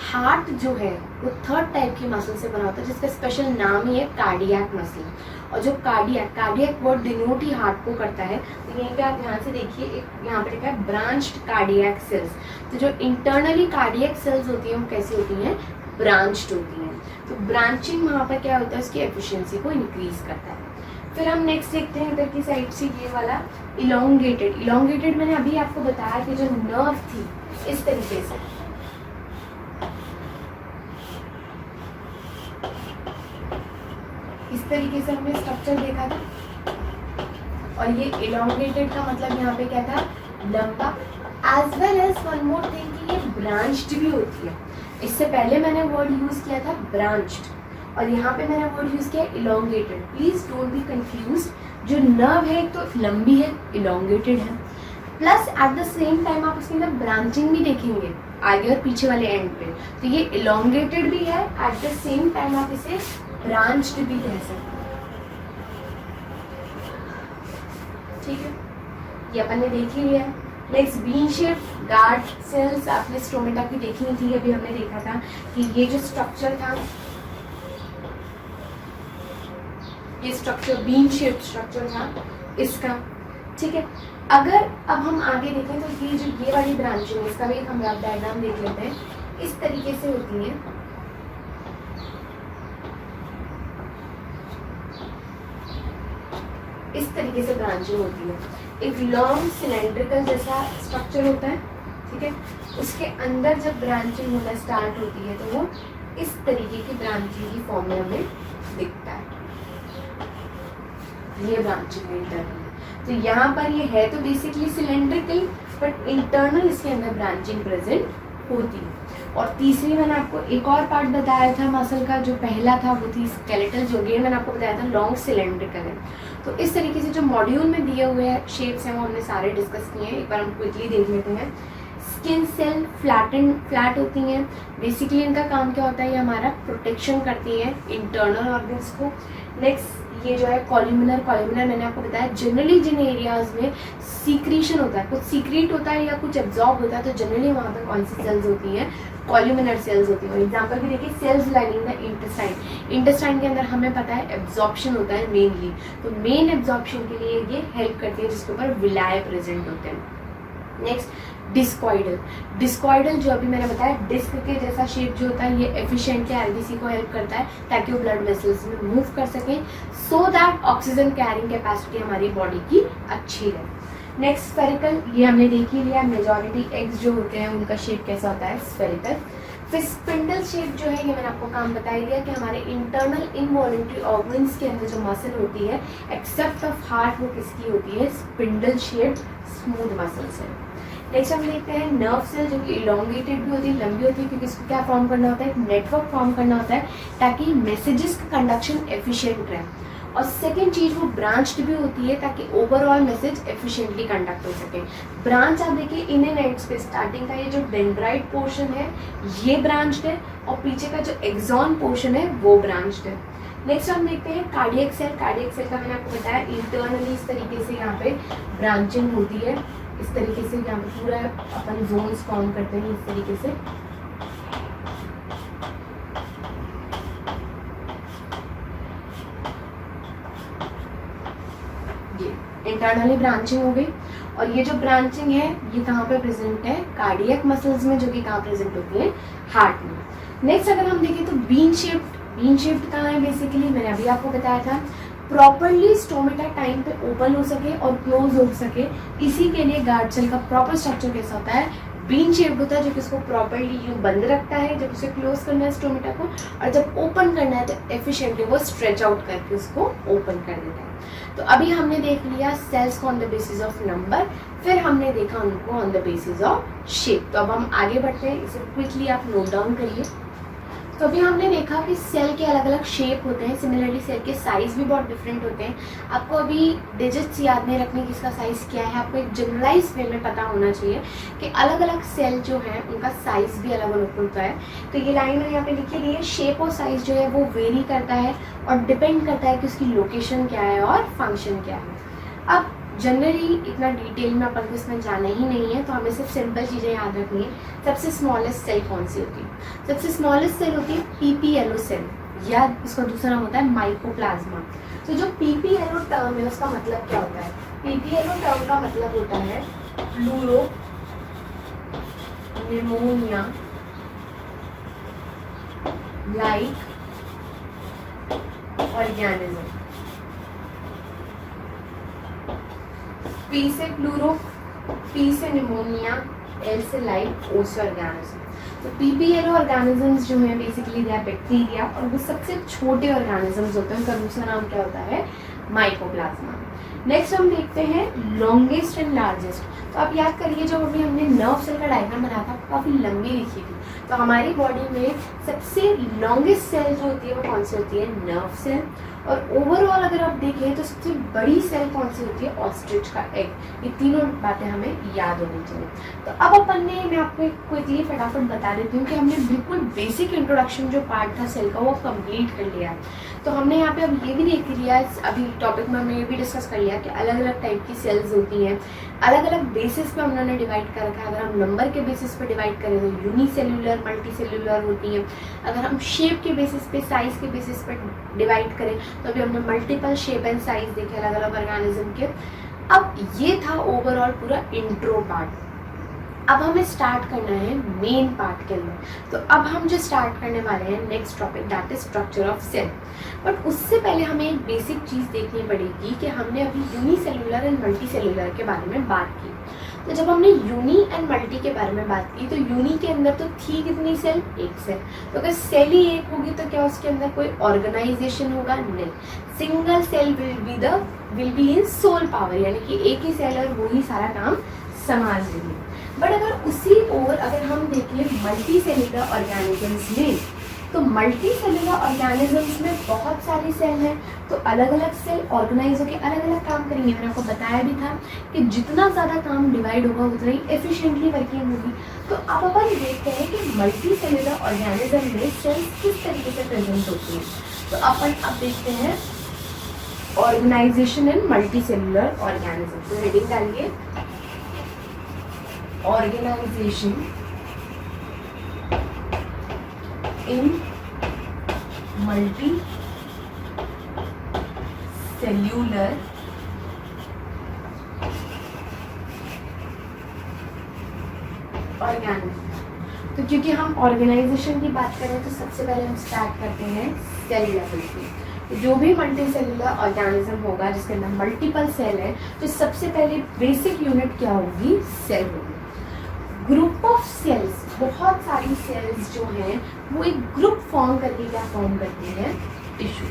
हार्ट जो है वो 3rd टाइप की मसल से बना होता है जिसका स्पेशल नाम ही है कार्डियक मसल। और जो कार्डियक वर्ड डिनोट ही हार्ट को करता है। तो यहीं पे आप ध्यान से देखिए, एक यहाँ पे लिखा है ब्रांच्ड कार्डियक सेल्स। तो जो इंटरनली कार्डियक सेल्स होती हैं वो कैसी होती हैं, ब्रांच्ड होती हैं। तो ब्रांचिंग वहाँ पर क्या होता है, उसकी एफिशिएंसी को इंक्रीज करता है। फिर हम नेक्स्ट देखते हैं इधर की साइड से ये वाला इलोंगेटेड मैंने अभी आपको बताया कि जो नर्व थी इस तरीके से, इस तरीके से हमने स्ट्रक्चर देखा था। और ये इलोंगेटेड का मतलब यहाँ पे क्या था, लंबा। As well as one more thing कि ये ब्रांच्ड भी होती है। इससे पहले मैंने वर्ड यूज किया था ब्रांच्ड और यहाँ पे मैंने वर्ड यूज किया elongated. Please don't be confused. जो नर्व है तो लंबी है, इलोंगेटेड है, plus at the same time आप उसके अंदर ब्रांचिंग भी देखेंगे आगे और पीछे वाले एंड पे। तो ये इलोंगेटेड भी है, एट द सेम टाइम आप इसे ब्रांच्ड भी कह सकते हैं। ठीक है, ये अपन ने देखी लिया है। Next bean shape guard cells आपने स्टोमेटा की देखी थी, अभी हमने देखा था कि ये जो स्ट्रक्चर था ये स्ट्रक्चर बीन शेप स्ट्रक्चर था इसका। ठीक है, अगर अब हम आगे देखें तो ये जो ये वाली ब्रांचिंग है इसका भी एक हम डायग्राम देख लेते हैं। इस तरीके से होती है, इस तरीके से ब्रांचिंग होती है। एक लॉन्ग सिलेंड्रिकल जैसा स्ट्रक्चर होता है, ठीक है, उसके अंदर जब ब्रांचिंग होना स्टार्ट होती है तो वो इस तरीके की ब्रांचिंग की फॉर्म में हमें दिखता है। ये ब्रांचिंग है इंटरनल। तो यहाँ पर ये है तो बेसिकली सिलेंड्रिकल बट इंटरनल इसके अंदर ब्रांचिंग प्रेजेंट होती है। और तीसरी मैंने आपको एक और पार्ट बताया था मसल का, जो पहला था वो थी स्केलेटल, जो अगेन मैंने आपको बताया था लॉन्ग सिलेंड्रिकल है। तो इस तरीके से जो मॉड्यूल में दिए हुए शेप्स हैं वो हमने सारे डिस्कस किए हैं, एक बार हम क्विकली देख लेते हैं। स्किन सेल फ्लैट होती हैं, बेसिकली इनका काम क्या होता है, ये हमारा प्रोटेक्शन करती है इंटरनल ऑर्गन्स को। नेक्स्ट ये जो है कॉल्यूमिनर मैंने आपको बताया जनरली जिन एरियाज में सीक्रेशन होता है, कुछ सीक्रेट होता है या कुछ एब्जॉर्ब होता है, तो जनरली वहाँ पर कौन सी सेल्स होती हैं, कॉल्यूमिनर सेल्स होती हैं। एग्जाम्पल भी देखिए, सेल्स लाइनिंग द इंटेस्टाइन के अंदर हमें पता है एब्जॉर्प्शन होता है मेनली, तो मेन एब्जॉर्प्शन के लिए ये हेल्प करती है जिसके ऊपर विलाय प्रेजेंट होते हैं। नेक्स्ट डिस्कॉइडल जो अभी मैंने बताया डिस्क के जैसा शेप जो होता है, ये एफिशिएंटली आरबीसी को हेल्प करता है ताकि वो ब्लड वेसल्स में मूव कर सकें, so that oxygen carrying capacity हमारी बॉडी की अच्छी रहे। नेक्स्ट स्फेरिकल, ये हमने देख ही लिया, मेजॉरिटी एग्स जो होते हैं उनका शेप कैसा होता है, स्फेरिकल। फिर स्पिंडल शेप जो है, ये मैंने आपको काम बता ही दिया कि हमारे इंटरनल इनवॉलेंट्री ऑर्गन्स के अंदर जो मसल होती है एक्सेप्ट ऑफ हार्ट, वो किसकी होती है, स्पिंडल शेप स्मूथ मसल्स है। नेक्स्ट हम देखते हैं नर्व सेल, जो कि इलोंगेटेड भी होती है, लंबी होती है, क्योंकि इसको क्या फॉर्म करना होता है, एक नेटवर्क फॉर्म करना होता है ताकि मैसेजेस का कंडक्शन एफिशिएंट रहे। और सेकेंड चीज़ वो ब्रांच्ड भी होती है ताकि ओवरऑल मैसेज एफिशिएंटली कंडक्ट हो सके। ब्रांच आप देखिए इन एंड एंड्स पे, स्टार्टिंग का ये जो डेंड्राइट पोर्शन है ये ब्रांच्ड है और पीछे का जो एक्सॉन पोर्शन है वो ब्रांच्ड है। नेक्स्ट हम देखते हैं कार्डियक सेल। कार्डियक सेल का मैंने आपको बताया इंटरनली इस तरीके से यहाँ पे ब्रांचिंग होती है, इस तरीके से यहाँ पे पूरा अपन जोन्स फॉर्म करते हैं इस तरीके से। ये इंटरनली ब्रांचिंग हो गई और ये जो ब्रांचिंग है ये कहाँ पे प्रेजेंट है, कार्डियक मसल्स में, जो कि कहाँ प्रेजेंट होती है, हार्ट में। नेक्स्ट अगर हम देखें तो बीन शेप्ड कहाँ है, बेसिकली मैंने अभी आपको बताया था प्रॉपरली स्टोमेटा टाइम पे ओपन हो सके और क्लोज हो सके, इसी के लिए गार्ड सेल का प्रॉपर स्ट्रक्चर कैसा होता है, बीन शेप्ड होता है, जो कि इसको प्रॉपरली यूं बंद रखता है जब उसे क्लोज करना है स्टोमेटा को, और जब ओपन करना है तो एफिशिएंटली वो स्ट्रेच आउट करके उसको ओपन कर देता है। तो अभी हमने देख लिया सेल्स को on the basis of number, फिर हमने देखा उनको on the basis of shape. तो अब हम आगे बढ़ते हैं, इसे क्विकली आप नोट डाउन करिए। तो अभी हमने देखा कि सेल के अलग अलग शेप होते हैं, सिमिलरली सेल के साइज़ भी बहुत डिफरेंट होते हैं। आपको अभी डिजिट्स याद नहीं रखने कि इसका साइज़ क्या है, आपको एक जनरलाइज वे में पता होना चाहिए कि अलग अलग सेल जो है उनका साइज़ भी अलग अलग होता है। तो ये लाइन मैंने यहाँ पे लिखी दी है, शेप और साइज़ जो है वो वेरी करता है और डिपेंड करता है कि उसकी लोकेशन क्या है और फंक्शन क्या है। अब जनरली इतना डिटेल में अपन को इसमें जाना ही नहीं है, तो हमें सिर्फ सिंपल चीज़ें याद रखनी है। सबसे स्मॉलेस्ट सेल कौन सी होती है, सबसे स्मॉलेस्ट सेल होती है पीपीएलओ सेल, या इसका दूसरा नाम होता है माइकोप्लाज्मा। तो जो पीपीएलओ टर्म है उसका मतलब क्या होता है, पीपीएलओ टर्म का मतलब होता है pleuro pneumonia like organism. P से प्लूरो, पी से निमोनिया, एल से लाइक, ओ से ऑर्गेनिज्म। तो पीपीएलओ ऑर्गेनिजम्स जो हैं बेसिकली दे आर बैक्टीरिया, और वो सबसे छोटे ऑर्गेनिजम्स होते हैं, उनका दूसरा नाम क्या होता है, माइकोप्लाज्मा। नेक्स्ट हम देखते हैं लॉन्गेस्ट एंड लार्जेस्ट। तो आप याद करिए जब अभी हमने नर्व सेल का डायग्राम बनाया था काफ़ी लंबी लिखी थी, तो हमारी बॉडी में सबसे लॉन्गेस्ट सेल जो होती है वो कौन सी होती है, नर्व सेल। और ओवरऑल अगर आप देखें तो सबसे बड़ी सेल कौन सी होती है, ऑस्ट्रिच का एग। ये तीनों बातें हमें याद होनी चाहिए। तो अब अपन ने, मैं आपको क्विकली फटाफट बता देती हूँ कि हमने बिल्कुल बेसिक इंट्रोडक्शन जो पार्ट था सेल का वो कंप्लीट कर लिया। तो हमने यहाँ पे अब ये भी देख लिया, अभी टॉपिक में हमने ये भी डिस्कस कर लिया कि अलग अलग टाइप की सेल्स होती हैं, अलग अलग बेसिस पे उन्होंने डिवाइड कर रखा है। अगर हम नंबर के बेसिस पे डिवाइड करें तो यूनिसेल्यूलर, मल्टीसेल्यूलर होती हैं। अगर हम शेप के बेसिस पे, साइज के बेसिस पे डिवाइड करें तो अभी हमने मल्टीपल शेप एंड साइज देखे अलग अलग ऑर्गेनिज्म के। अब ये था ओवरऑल पूरा इंट्रो पार्ट। अब हमें स्टार्ट करना है मेन पार्ट के अंदर। तो अब हम जो स्टार्ट करने वाले हैं next topic, that is structure of cell. But उससे पहले हमें एक बेसिक चीज़ देखनी पड़ेगी कि हमने अभी यूनिसेल्यूलर एंड मल्टीसेल्यूलर के बारे में बात की। तो जब हमने यूनी एंड मल्टी के बारे में बात की तो यूनी के अंदर तो थी कितनी सेल, एक सेल। तो अगर सेल ही एक होगी तो क्या उसके अंदर कोई ऑर्गेनाइजेशन होगा, नहीं। Single cell will be in sole power, यानी कि एक ही सेल और वही सारा काम संभाल रही है। बट अगर उसी ओर अगर हम देखें मल्टी सेल्यूलर ऑर्गेनिजम्स में, तो मल्टी सेल्यूलर ऑर्गेनिजम्स में बहुत सारी सेल हैं, तो अलग अलग सेल ऑर्गेनाइज होकर अलग अलग काम करेंगे। मैंने आपको बताया भी था कि जितना ज़्यादा काम डिवाइड होगा उतना ही एफिशिएंटली वर्किंग होगी। तो अब अपन देखते हैं कि मल्टी सेल्यूलर ऑर्गेनिज्म में सेल्स किस तरीके से प्रेजेंट होती हैं। तो अपन अब देखते हैं organisation and multicellular organism. तो हेडिंग डालिए organisation in multicellular organism. तो क्योंकि हम ऑर्गेनाइजेशन की बात करें तो सबसे पहले हम स्टार्ट करते हैं सेल लेवल पे। तो जो भी मल्टी सेल्यूलर ऑर्गेनिज्म होगा जिसके अंदर मल्टीपल सेल है, तो सबसे पहले बेसिक यूनिट क्या होगी, सेल होगी। ग्रुप ऑफ सेल्स, बहुत सारी सेल्स जो हैं वो एक ग्रुप फॉर्म करके क्या फॉर्म करती है, टिश्यू।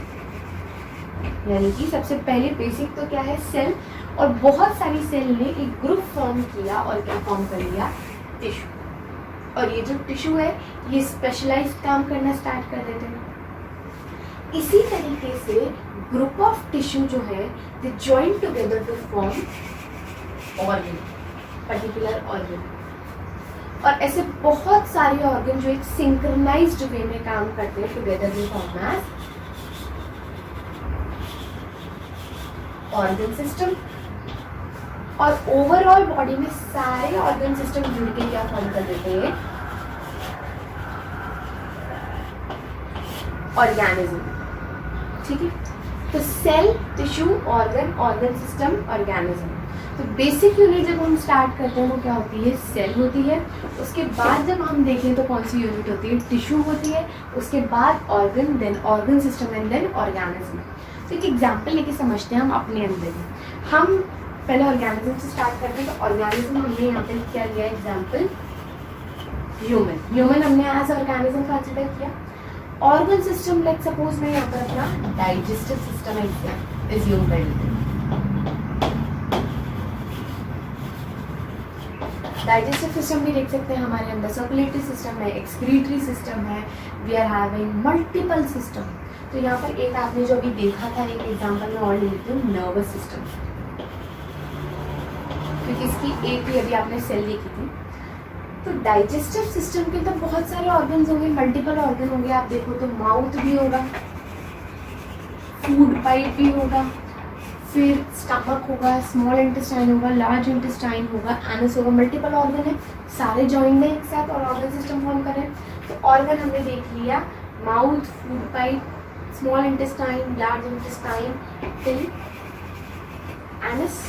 यानी कि सबसे पहले बेसिक तो क्या है, सेल, और बहुत सारी सेल ने एक ग्रुप फॉर्म किया और क्या फॉर्म कर लिया, टिश्यू। और ये जो टिश्यू है ये स्पेशलाइज्ड काम करना स्टार्ट कर देते हैं। इसी तरीके से ग्रुप ऑफ टिश्यू जो है they join together to form organ, particular organ. और ऐसे बहुत सारे ऑर्गन जो एक सिंक्रोनाइज्ड वे में काम करते हैं together they form as organ system. और ओवरऑल बॉडी में सारे ऑर्गन सिस्टम जुड़ के क्या फॉर्म कर देते हैं, ऑर्गेनिज्म। ठीक है, तो cell, tissue, organ, organ system, organism. तो बेसिक यूनिट जब हम स्टार्ट करते हैं वो क्या होती है, सेल होती है। उसके बाद जब हम देखें तो कौन सी यूनिट होती है, टिश्यू होती है। उसके बाद organ, then organ system and then organism. तो एक एग्जाम्पल लेके समझते हैं हम अपने अंदर ही। हम पहले ऑर्गेनिज्म से स्टार्ट करते हैं। तो ऑर्गेनिज्म हमने यहाँ पे क्या लिया एग्जाम्पल, ह्यूमन। ह्यूमन हमने एज ऑर्गेनिज्म कंसिडर किया। ऑर्गन सिस्टम लाइक सपोज मैं यहाँ पर अपना डाइजेस्टिव सिस्टम एज्यूम कर लेते हैं। डाइजेस्टिव सिस्टम भी देख सकते हैं हमारे अंदर, सर्कुलेटरी सिस्टम है, एक्सक्रीटरी सिस्टम है, we are having multiple system. तो यहाँ पर एक आपने जो अभी देखा था, एक एग्जांपल में और लेती हूँ, नर्वस सिस्टम, क्योंकि इसकी एक ही अभी आपने सेल देखी थी। तो डाइजेस्टिव सिस्टम के अंदर बहुत सारे ऑर्गन्स होंगे, मल्टीपल ऑर्गन होंगे। आप देखो तो माउथ भी होगा, फूड पाइप भी होगा, फिर स्टमक होगा, स्मॉल इंटेस्टाइन होगा, लार्ज इंटेस्टाइन होगा, एनस होगा, मल्टीपल ऑर्गन है, सारे जॉइंट है एक साथ और ऑर्गन सिस्टम फॉर्म करें। तो ऑर्गन हमने देख लिया, mouth, food pipe, small intestine, large intestine, फिर एनस।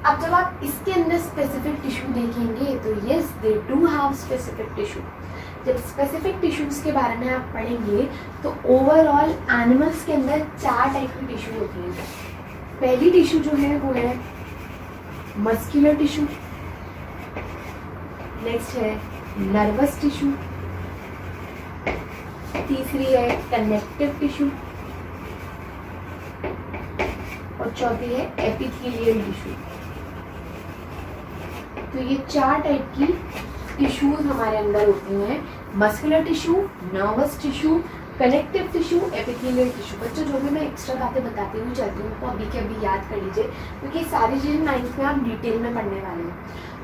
अब जब आप इसके अंदर स्पेसिफिक टिश्यू देखेंगे तो yes they do have specific tissue. जब स्पेसिफिक टिश्यूज के बारे में आप पढ़ेंगे तो ओवरऑल एनिमल्स के अंदर 4 टाइप की टिश्यू होती है। पहली टिश्यू जो है वो है मस्कुलर टिश्यू, नेक्स्ट है नर्वस टिश्यू, तीसरी है कनेक्टिव टिश्यू और चौथी है एपिथेलियल टिश्यू। तो ये 4 टाइप की टिश्यूज हमारे अंदर होती हैं, muscular tissue, nervous tissue, connective tissue, epithelial tissue. बच्चों जो भी मैं एक्स्ट्रा बातें बताती हुई चलती हूँ तो अभी के अभी याद कर लीजिए, क्योंकि सारी चीज़ें 9th में आप डिटेल में पढ़ने वाले हैं।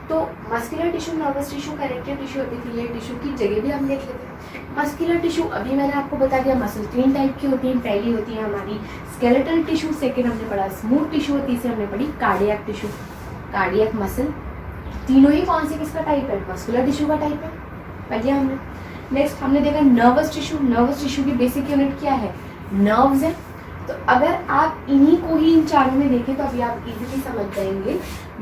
तो muscular tissue, nervous tissue, connective tissue, epithelial tissue की जगह भी हम देख लेते हैं। मस्कुलर टिश्यू अभी मैंने आपको बता दिया, मसल 3 टाइप की होती हैं। पहली होती है हमारी स्केलेटल टिश्यू, सेकेंड हमने पढ़ा स्मूथ टिश्यू और तीसरी हमने पढ़ी कार्डियक टिश्यू। कार्डियक मसल, तीनों ही कौन सी किसका टाइप है, मस्कुलर टिश्यू का टाइप है, पढ़ लिया हमने। नेक्स्ट हमने देखा नर्वस टिश्यू। नर्वस टिश्यू की बेसिक यूनिट क्या है, नर्व्स है। तो अगर आप इन्हीं को ही इन चारों में देखें तो अभी आप इजीली समझ जाएंगे।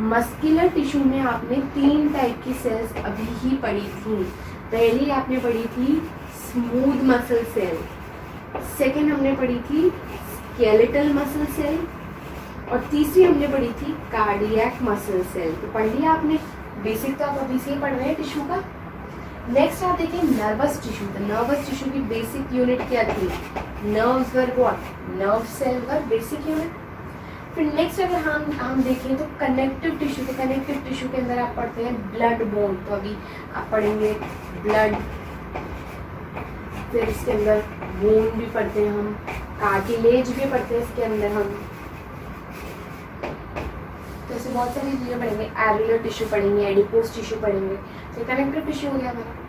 मस्कुलर टिश्यू में आपने 3 टाइप की सेल्स अभी ही पढ़ी थी। पहली आपने पढ़ी थी स्मूथ मसल सेल, सेकेंड हमने पढ़ी थी स्केलेटल मसल सेल और तीसरी हमने पढ़ी थी कार्डियक मसल सेल। तो पढ़ लिया आपने, बेसिक तो आप अभी से ही पढ़ रहे हैं टिश्यू का। नेक्स्ट आप देखें नर्वस टिश्यू। तो नर्वस टिश्यू की बेसिक यूनिट क्या थी, nerves were what, nerve cell were basic unit. फिर नेक्स्ट अगर हम देखें तो कनेक्टिव टिश्यू। तो कनेक्टिव टिश्यू के अंदर आप पढ़ते हैं ब्लड बोन। तो अभी आप पढ़ेंगे ब्लड, फिर इसके अंदर बोन भी पढ़ते हैं हम, कार्टिलेज भी पढ़ते हैं इसके अंदर हम। तो ऐसे बहुत सारी चीज़ें पढ़ेंगे, एरियर टिश्यू पढ़ेंगे, एडिपोज टिश्यू पढ़ेंगे। तो कनेक्टिव टिश्यू हो गया हमारा।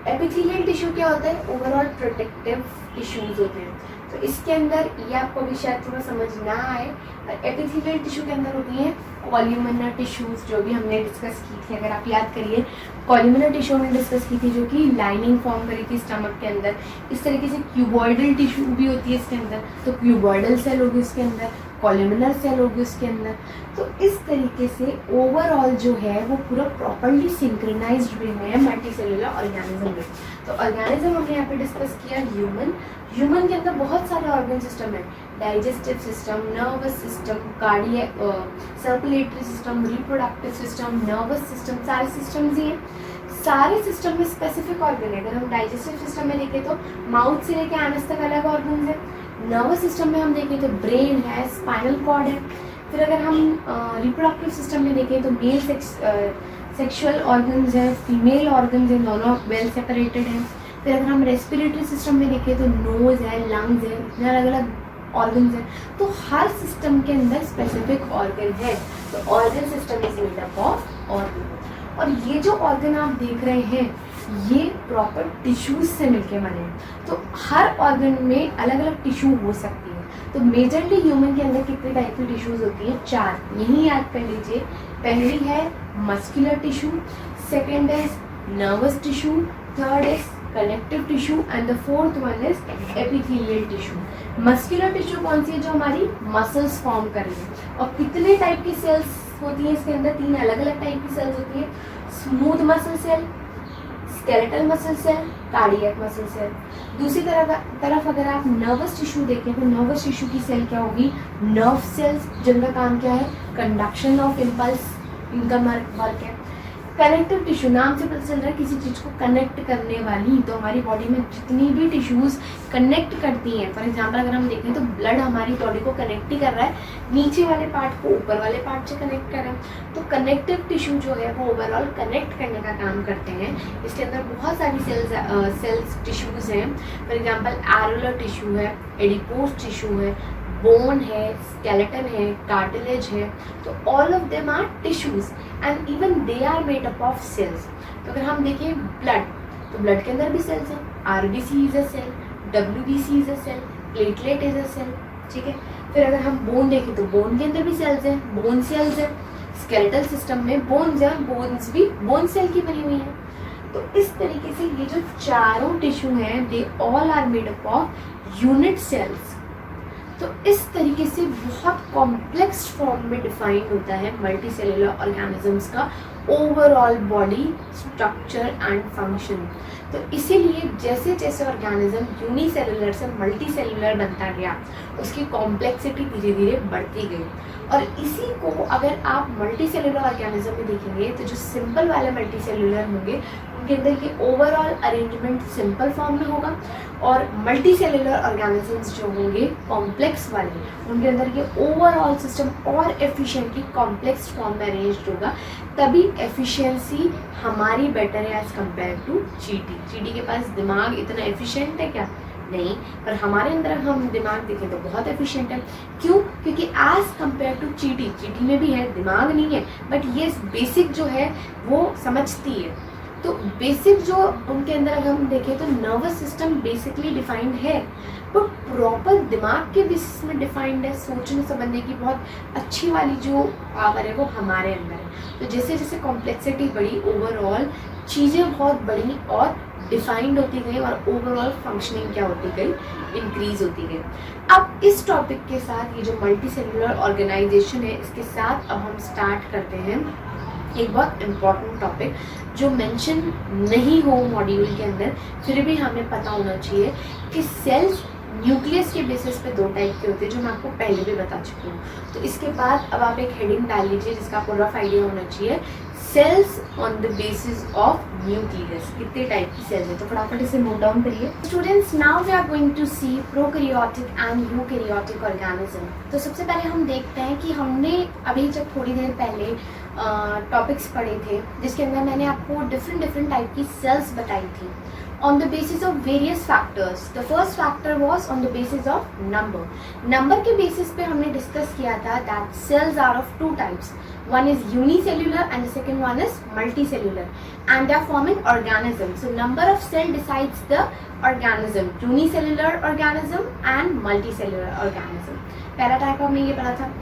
एपिथेलियल टिश्यू क्या होता है, ओवरऑल प्रोटेक्टिव टिश्यूज होते हैं। तो इसके अंदर ये आपको अभी शायद थोड़ा समझ ना आए, पर एपिथेलियल टिश्यू के अंदर होती हैं कॉल्यूमिनर टिश्यूज, जो भी हमने डिस्कस की थी। अगर आप याद करिए, कॉल्यूमिनर टिश्यू हमने डिस्कस की थी जो कि लाइनिंग फॉर्म करी थी स्टमक के अंदर। इस तरीके से क्यूबॉइडल टिश्यू भी होती है इसके अंदर। तो क्यूबॉइडल सेल होगी इसके अंदर, कॉल्यूमिनर सेल होगी उसके अंदर। तो इस तरीके से ओवरऑल जो है वो पूरा प्रॉपर्ली सिंक्रोनाइज्ड वे में है मल्टी सेलुलर ऑर्गेनिज्म में। तो ऑर्गेनिज्म हमने यहाँ पे डिस्कस किया ह्यूमन। ह्यूमन के अंदर बहुत सारे ऑर्गन सिस्टम है, digestive system, nervous system, cardiac, circulatory system, reproductive system, nervous system, सारे सिस्टम्स ही हैं। सारे सिस्टम में स्पेसिफिक ऑर्गन है। अगर हम डाइजेस्टिव सिस्टम में देखें तो माउथ से लेकर एनस तक अलग ऑर्गन है। नर्वस सिस्टम में हम देखें तो ब्रेन है, स्पाइनल कॉर्ड है। फिर अगर हम रिप्रोडक्टिव सिस्टम में देखें तो मेल सेक्सुअल ऑर्गन्स हैं, फीमेल ऑर्गन्स हैं, दोनों वेल सेपरेटेड हैं। फिर अगर हम रेस्पिरेटरी सिस्टम में देखें तो नोज़ है, लंग्स है, इतने अलग अलग ऑर्गन्स हैं। तो हर सिस्टम के अंदर स्पेसिफिक ऑर्गन है। तो organ system is made up of organ. और ये जो ऑर्गन आप देख रहे हैं ये प्रॉपर टिश्यूज से मिलके बने हैं। तो हर ऑर्गन में अलग अलग टिश्यू हो सकती है। तो मेजरली ह्यूमन के अंदर कितने टाइप की टिश्यूज होती हैं? 4। यही याद कर लीजिए। पहली है muscular tissue, second is nervous tissue, third is connective tissue and the fourth one is epithelial tissue. Muscular tissue कौन सी है? जो हमारी मसल्स फॉर्म कर रही है। और कितने टाइप की सेल्स होती है इसके अंदर? 3 अलग अलग टाइप की सेल्स होती है। Smooth muscle cell, skeletal muscle cell, cardiac muscle cell. दूसरी तरफ अगर आप नर्वस टिश्यू देखें तो नर्वस टिश्यू की सेल क्या होगी? नर्व सेल्स, जिनका काम क्या है? कंडक्शन ऑफ इम्पल्स, इनका वर्क है। कनेक्टिव टिश्यू, नाम से पता चल रहा है किसी चीज़ को कनेक्ट करने वाली। तो हमारी बॉडी में जितनी भी टिश्यूज़ कनेक्ट करती हैं, फॉर एग्जांपल अगर हम देखें तो ब्लड हमारी बॉडी को कनेक्ट ही कर रहा है, नीचे वाले पार्ट को ऊपर वाले पार्ट से कनेक्ट कर रहा है। तो कनेक्टिव टिश्यू जो है वो ओवरऑल कनेक्ट करने का काम करते हैं। इसके अंदर बहुत सारी सेल्स टिश्यूज़ हैं। फॉर एग्जाम्पल एरुलर टिश्यू है, एडिपोज टिश्यू है, बोन है, स्केलेटन है, कार्टिलेज है। तो all of them are tissues and even they are made up of cells. तो अगर हम देखें ब्लड, तो ब्लड के अंदर भी सेल्स हैं। RBC is a cell, WBC is a cell, platelet is a cell, ठीक है। फिर अगर हम बोन देखें तो बोन के अंदर भी सेल्स हैं, बोन सेल्स है। स्केलेटल सिस्टम में बोन्स हैं, बोन्स भी बोन सेल की बनी हुई है। तो इस तरीके से ये जो चारों टिश्यू हैं they all are made up of unit cells. तो इस तरीके से बहुत कॉम्प्लेक्स फॉर्म में डिफाइन होता है मल्टी सेलुलर ऑर्गेनिजम्स का overall body structure and function. तो इसीलिए जैसे जैसे ऑर्गेनिज्म यूनिसेलुलर से मल्टी सेलुलर बनता गया उसकी कॉम्प्लेक्सिटी धीरे धीरे बढ़ती गई। और इसी को अगर आप मल्टी सेलुलर ऑर्गेनिज्म में देखेंगे तो जो सिंपल वाले मल्टी सेलुलर होंगे उनके अंदर के ओवरऑल अरेंजमेंट सिंपल फॉर्म में होगा, और मल्टी सेलुलर ऑर्गेनिजम्स जो होंगे कॉम्प्लेक्स वाले उनके अंदर के ओवरऑल सिस्टम और एफिशिएंटली कॉम्प्लेक्स फॉर्म में अरेंज्ड होगा। तभी एफिशिएंसी हमारी बेटर है एज कम्पेयर टू चींटी। चींटी के पास दिमाग इतना एफिशिएंट है क्या? नहीं, पर हमारे अंदर हम दिमाग देखें तो बहुत एफिशिएंट है। क्यों? क्योंकि एज कम्पेयर टू चींटी, चींटी में भी है, दिमाग नहीं है, बट ये बेसिक जो है वो समझती है। तो बेसिक जो उनके अंदर अगर हम देखें तो नर्वस सिस्टम बेसिकली डिफाइंड है, पर प्रॉपर दिमाग के बेसिस में डिफाइंड है। सोचने समझने की बहुत अच्छी वाली जो पावर है वो हमारे अंदर है। तो जैसे जैसे कॉम्प्लेक्सिटी बढ़ी ओवरऑल चीज़ें बहुत बढ़ी और डिफाइंड होती गई, और ओवरऑल फंक्शनिंग क्या होती गई? इंक्रीज होती गई। अब इस टॉपिक के साथ ये जो मल्टी सेलुलर ऑर्गेनाइजेशन है इसके साथ अब हम स्टार्ट करते हैं एक बहुत इम्पॉर्टेंट टॉपिक जो मेंशन नहीं हो मॉड्यूल के अंदर, फिर भी हमें पता होना चाहिए कि सेल्स न्यूक्लियस के बेसिस पे 2 टाइप के होते हैं, जो मैं आपको पहले भी बता चुकी हूँ। तो इसके बाद अब आप एक हेडिंग डाल लीजिए जिसका आपको रफ आइडिया होना चाहिए। Cells on the basis of nucleus, कितने टाइप की सेल्स है, तो फटाफट इसे नोट डाउन करिए। Students, now we are going to see prokaryotic and eukaryotic organism. तो सबसे पहले हम देखते हैं कि हमने अभी जब थोड़ी देर पहले टॉपिक्स पढ़े थे जिसके अंदर मैंने आपको डिफरेंट टाइप की सेल्स बताई थी on the basis of various factors. The first factor was on the basis of number. Number के basis पे हमने discuss किया था that cells are of 2 types. One is unicellular and the second one is multicellular, and they are forming organisms. So number of cell decides the organism. Unicellular organism and multicellular organism. पहला टाइप हमने ये पढ़ा था।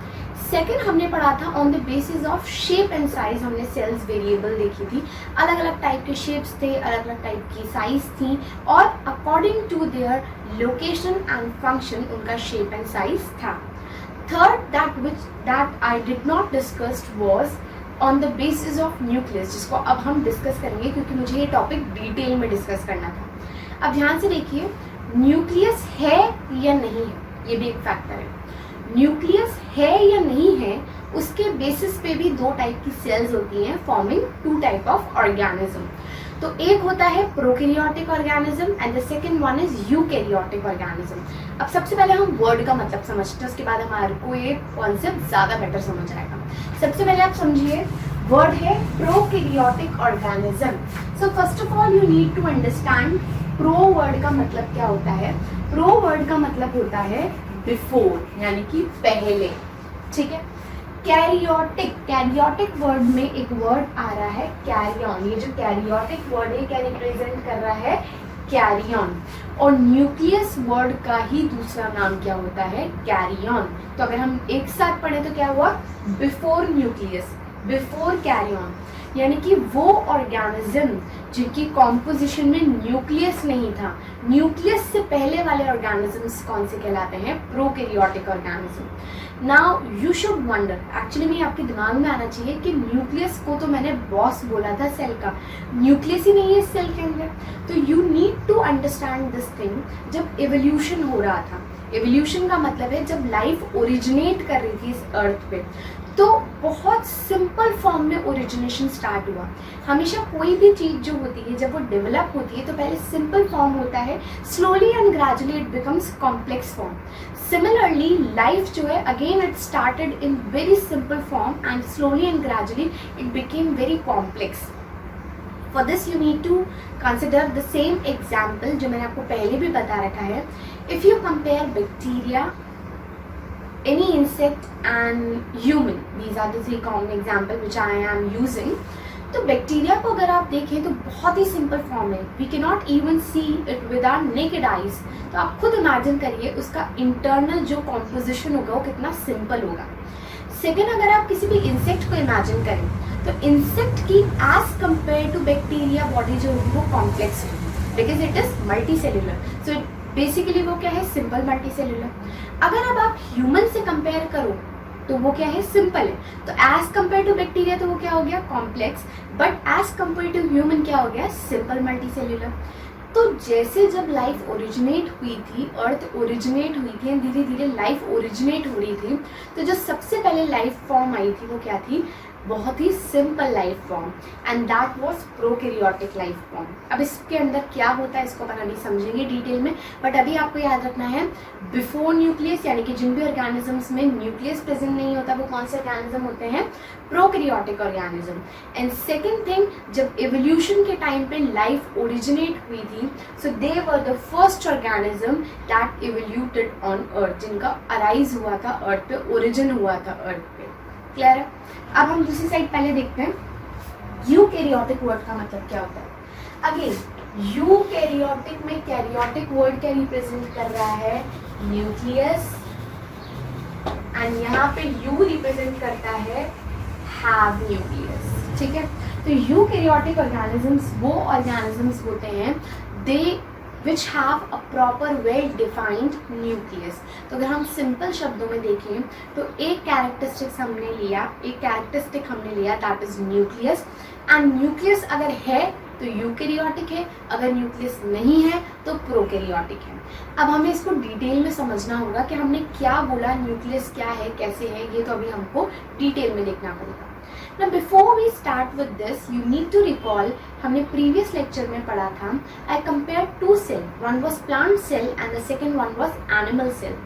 सेकेंड हमने पढ़ा था on the basis of shape and size. हमने सेल्स वेरिएबल देखी थी, अलग अलग टाइप के शेप्स थे, अलग अलग टाइप की साइज थी, और according to their location and function उनका शेप एंड साइज था। Third that I did not discuss was on the basis of nucleus, जिसको अब हम डिस्कस करेंगे क्योंकि मुझे ये टॉपिक डिटेल में डिस्कस करना था। अब ध्यान से देखिए, न्यूक्लियस है या नहीं है, ये भी एक फैक्टर है। न्यूक्लियस है या नहीं है उसके बेसिस पे भी 2 टाइप की सेल्स होती हैं फॉर्मिंग 2 टाइप ऑफ ऑर्गेनिज्म। तो एक होता है prokaryotic organism and the second one is eukaryotic organism. अब सबसे पहले हम वर्ड का मतलब समझते हैं, उसके बाद हमारे को ये कॉन्सेप्ट ज़्यादा बेटर समझ आएगा। सबसे पहले आप समझिए, वर्ड है prokaryotic organism. So first of all you need to understand pro word का मतलब क्या होता है? प्रो वर्ड का मतलब होता है बिफोर, यानी कि पहले, ठीक है। कैरियोटिक वर्ड में एक वर्ड आ रहा है कैरी ऑन। ये जो कैरियोटिक वर्ड है क्या रिप्रेजेंट कर रहा है? Carry on. और न्यूक्लियस वर्ड का ही दूसरा नाम क्या होता है? Carry on. तो अगर हम एक साथ पढ़े तो क्या हुआ? Before nucleus, before carry on, यानी कि वो ऑर्गेनिज्म जिनकी कॉम्पोजिशन में न्यूक्लियस नहीं था, न्यूक्लियस से पहले वाले ऑर्गेनिजम्स कौन से कहलाते हैं? Prokaryotic organism. Now you should wonder, actually में आपके दिमाग में आना चाहिए कि न्यूक्लियस को तो मैंने बॉस बोला था सेल का, न्यूक्लियस ही नहीं है सेल के अंदर। तो you need to understand this thing. जब एवोल्यूशन हो रहा था, एवोल्यूशन का मतलब है जब लाइफ ओरिजिनेट कर रही थी इस अर्थ पे, तो बहुत सिंपल फॉर्म में ओरिजिनेशन स्टार्ट हुआ। हमेशा कोई भी चीज़ जो होती है जब वो डेवलप होती है तो पहले सिंपल फॉर्म होता है, slowly and gradually it becomes complex form. Similarly life जो है again it started in very simple form and slowly and gradually it became very complex. For this you need to consider the same example जो मैंने आपको पहले भी बता रखा है। If you compare bacteria, any insect and human, these are the three common example which I am using। तो बैक्टीरिया को अगर आप देखें तो बहुत ही सिंपल फॉर्म है, we can not even see it with our naked eyes. तो आप खुद इमेजिन करिए उसका इंटरनल जो कॉम्पोजिशन होगा वो कितना सिंपल होगा। सेकेंड, अगर आप किसी भी इंसेक्ट को इमेजिन करें तो इंसेक्ट की as compare to bacteria body जो होगी वो कॉम्प्लेक्स होगी, because it is multicellular. So basically वो क्या है? Simple multicellular. अगर अब आप ह्यूमन से कंपेयर करो तो वो क्या है? सिंपल है। तो एज कंपेयर टू बैक्टीरिया तो वो क्या हो गया? Complex. But as compare to human क्या हो गया? Simple multicellular. तो जैसे जब लाइफ ओरिजिनेट हुई थी, अर्थ ओरिजिनेट हुई थी, धीरे धीरे लाइफ ओरिजिनेट हो रही थी, तो जो सबसे पहले लाइफ फॉर्म आई थी वो क्या थी? बहुत ही simple life form, and that was prokaryotic life form. अब इसके अंदर क्या होता है इसको अपन अभी समझेंगे डिटेल में, बट अभी आपको याद रखना है बिफोर न्यूक्लियस, यानी कि जिन भी ऑर्गेनिजम्स में न्यूक्लियस प्रेजेंट नहीं होता वो कौन से ऑर्गेनिज्म होते हैं? Prokaryotic organism. And second thing, जब एवोल्यूशन के टाइम पे लाइफ ओरिजिनेट हुई थी, so they were the first organism that evoluted on earth, जिनका अराइज हुआ था अर्थ पे, ओरिजिन हुआ था अर्थ पे। क्लियर है? अब हम दूसरी साइड पहले देखते हैं यूकैरियोटिक वर्ड का मतलब क्या होता है। अगेन यूकैरियोटिक में कैरियोटिक वर्ड क्या रिप्रेजेंट कर रहा है? न्यूक्लियस, एंड यहाँ पे यू रिप्रेजेंट करता है हैव न्यूक्लियस। ठीक है, तो यूकैरियोटिक ऑर्गेनिजम्स वो ऑर्गेनिजम्स होते हैं दे which have a proper well defined nucleus। तो अगर हम सिंपल शब्दों में देखें तो एक कैरेक्टरिस्टिक्स हमने लिया, एक कैरेक्टरिस्टिक हमने लिया that is nucleus, and nucleus अगर है तो यूकैरियोटिक है, अगर न्यूक्लियस नहीं है तो प्रोकैरियोटिक है। अब हमें इसको डिटेल में समझना होगा कि हमने क्या बोला, न्यूक्लियस क्या है, कैसे है, ये तो अभी हमको डिटेल में देखना पड़ेगा। Now before we start with this, you need to recall हमने previous lecture में पढ़ा था I compared two cell, one was plant cell and the second one was animal cell।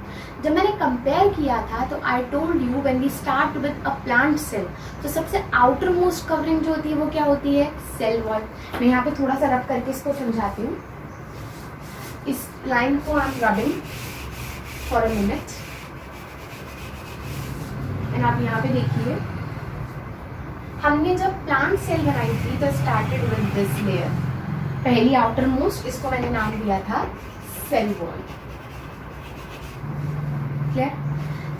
जब मैंने compare किया था तो I told you when we start with a plant cell, तो सबसे outer most covering जो होती है वो क्या होती है? cell wall। मैं यहाँ पे थोड़ा सा रब करके इसको समझाती हूँ। इस लाइन को I'm rubbing for a minute and आप यहाँ पे देखिए हमने जब प्लांट सेल बनाई थी तो स्टार्टेड विद दिस लेयर, पहली आउटर मोस्ट, इसको मैंने नाम दिया था सेल वॉल। क्लियर?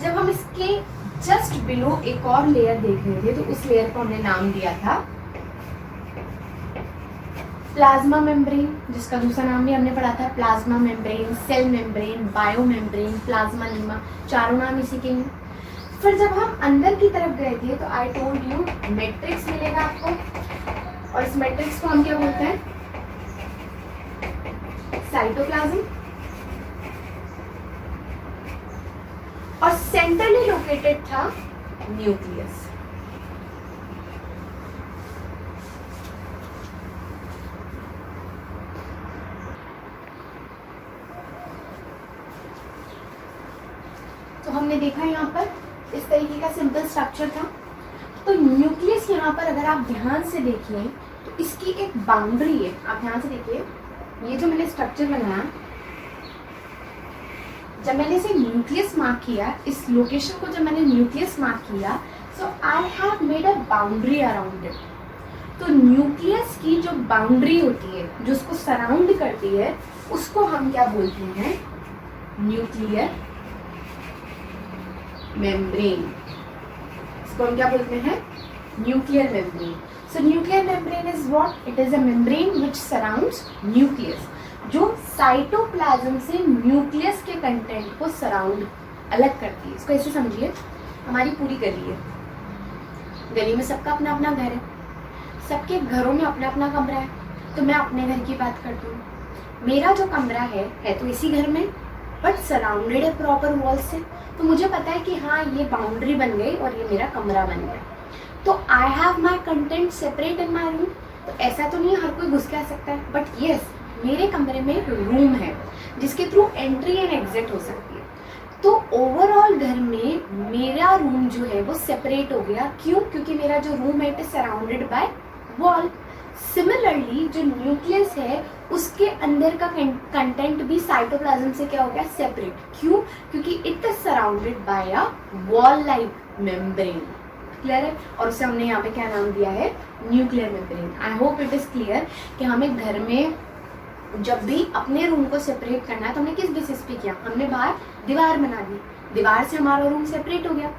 जब हम इसके जस्ट बिलो एक और लेयर देख रहे थे तो उस लेयर को हमने नाम दिया था प्लाज्मा मेम्ब्रेन, जिसका दूसरा नाम भी हमने पढ़ा था plasma membrane, cell membrane, bio membrane, plasmalemma, चारों नाम इसी के हैं। फिर जब हम अंदर की तरफ गए थे तो आई टोल्ड यू मैट्रिक्स मिलेगा आपको, और इस मैट्रिक्स को हम क्या बोलते हैं? साइटोप्लाज्म। और सेंट्रली लोकेटेड था न्यूक्लियस। तो हमने देखा यहाँ पर इस तरीके का सिंपल स्ट्रक्चर था। तो न्यूक्लियस यहाँ पर अगर आप ध्यान से देखिए तो इसकी एक बाउंड्री है, आप ध्यान से देखिए, ये जो मैंने स्ट्रक्चर बनाया, जब मैंने इसे न्यूक्लियस मार्क किया, इस लोकेशन को जब मैंने न्यूक्लियस मार्क किया, so I have made a boundary around it. तो न्यूक्लियस की जो बाउंड्री होती है, जो उसको सराउंड करती है, उसको हम क्या बोलते हैं? Nuclear membrane. इसको हम क्या बोलते हैं? Nuclear membrane. So nuclear membrane is what? It is a membrane which surrounds nucleus, जो साइटोप्लाज्म से न्यूक्लियस के कंटेंट को सराउंड अलग करती है। इसको ऐसे समझिए, हमारी पूरी गली है, गली में सबका अपना अपना घर है, सबके घरों में अपना अपना कमरा है। तो मैं अपने घर की बात करती हूँ, मेरा जो कमरा है तो इसी घर में, बट सराउंडेड है प्रॉपर वॉल से। तो मुझे पता है कि हाँ, ये बाउंड्री बन गई और ये मेरा कमरा बन गया। तो I have my content separate in my room. तो ऐसा तो नहीं हर कोई घुस के आ सकता है, बट येस, मेरे कमरे में रूम है जिसके थ्रू एंट्री एंड एग्जिट हो सकती है। तो ओवरऑल घर में मेरा रूम जो है वो सेपरेट हो गया। क्यों? क्योंकि मेरा जो रूम है it is surrounded by wall. Similarly जो न्यूक्लियस है उसके अंदर का कंटेंट भी साइटोप्लाज्म से क्या हो गया? सेपरेट। क्यों? क्योंकि it is surrounded by a wall like membrane. Clear है? और उसे हमने यहाँ पे क्या नाम दिया है? Nuclear membrane. I hope it is clear कि हमें घर में जब भी अपने रूम को सेपरेट करना है तो हमने किस बेसिस पे किया? हमने बाहर दीवार बना दी, दीवार से हमारा रूम सेपरेट हो गया।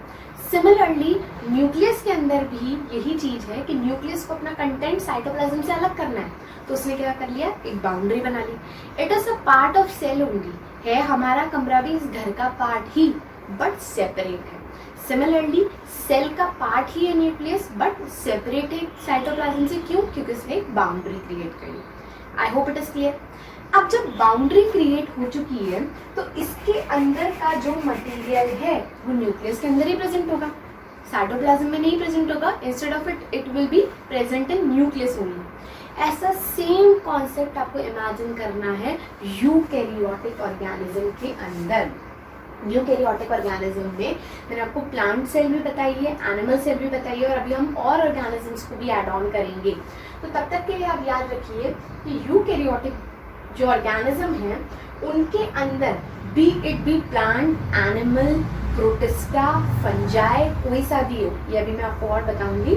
सिमिलरली न्यूक्लियस के अंदर भी यही चीज है कि न्यूक्लियस को अपना कंटेंट साइटोप्लाज्म से अलग करना है, तो उसने क्या कर लिया? एक बाउंड्री बना ली। It is a part of cell only, है हमारा कमरा भी इस घर का पार्ट ही, बट सेपरेट है। सिमिलरली सेल का पार्ट ही है न्यूक्लियस, बट सेपरेट है साइटोप्लाज्म से। क्यों? क्योंकि उसने एक बाउंड्री क्रिएट करी। I hope it is clear. अब जब बाउंड्री क्रिएट हो चुकी है तो इसके अंदर का जो मटेरियल है वो न्यूक्लियस के अंदर ही प्रेजेंट होगा, साइटोप्लाज्म में नहीं प्रेजेंट होगा। Instead of it will be present in nucleus only. ऐसा सेम कॉन्सेप्ट आपको इमेजिन करना है यूकैरियोटिक ऑर्गेनिज्म के अंदर। यूकैरियोटिक ऑर्गेनिज्म में मैंने आपको प्लांट सेल भी बताई है, एनिमल सेल भी बताई है, और अभी हम और ऑर्गेनिजम्स को भी ऐड ऑन करेंगे। तो तब तक के लिए आप याद रखिए कि यूकैरियोटिक जो ऑर्गेनिज्म हैं उनके अंदर B it be plant, animal, protista, fungi, कोई सा भी हो, ये अभी मैं आपको और बताऊंगी,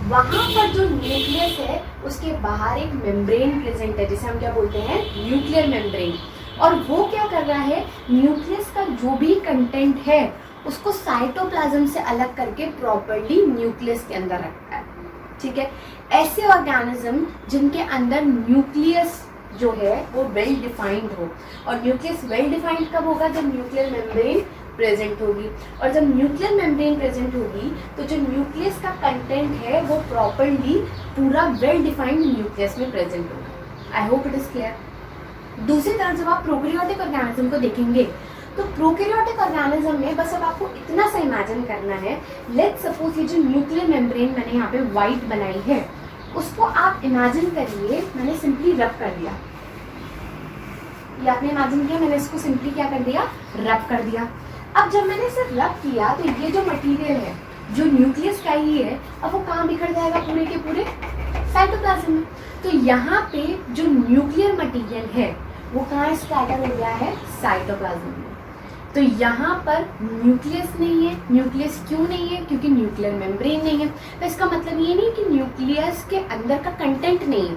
वहां पर जो न्यूक्लियस है उसके बाहर एक मेम्ब्रेन प्रेजेंट है जिसे हम क्या बोलते हैं? Nuclear membrane. और वो क्या कर रहा है? न्यूक्लियस का जो भी कंटेंट है उसको साइटोप्लाज्म से अलग करके प्रॉपर्ली न्यूक्लियस के अंदर रखता है। ठीक है? ऐसे ऑर्गेनिज्म जिनके अंदर न्यूक्लियस जो है वो वेल डिफाइंड हो, और न्यूक्लियस वेल डिफाइंड कब होगा? जब न्यूक्लियर मेम्ब्रेन प्रेजेंट होगी। और जब न्यूक्लियर मेम्ब्रेन प्रेजेंट होगी तो जो न्यूक्लियस का कंटेंट है वो प्रॉपर्ली पूरा वेल डिफाइंड न्यूक्लियस में प्रेजेंट होगा। आई होप इट इज क्लियर। दूसरी तरफ जब आप प्रोकैरियोटिक ऑर्गेनिज्म को देखेंगे तो प्रोकैरियोटिक ऑर्गेनिज्म में बस अब आपको इतना सा इमेजिन करना है, लेट्स सपोज ये जो न्यूक्लियर मेम्ब्रेन मैंने यहाँ पे व्हाइट बनाई है उसको आप इमेजिन करिए मैंने सिंपली रब कर दिया। ये आपने इमेजिन किया, मैंने इसको सिंपली क्या कर दिया? रब कर दिया। अब जब मैंने इसे रब किया तो ये जो मटेरियल है जो न्यूक्लियस का ही है, अब वो कहाँ बिखर जाएगा? पूरे के पूरे साइटोप्लाज्म में। तो यहाँ पे जो न्यूक्लियर मटेरियल है वो कहाँ स्कैटर हो गया है? साइटोप्लाज्म में। तो यहाँ पर न्यूक्लियस नहीं है। न्यूक्लियस क्यों नहीं है? क्योंकि न्यूक्लियर मेम्ब्रेन नहीं है। तो इसका मतलब ये नहीं कि न्यूक्लियस के अंदर का कंटेंट नहीं है,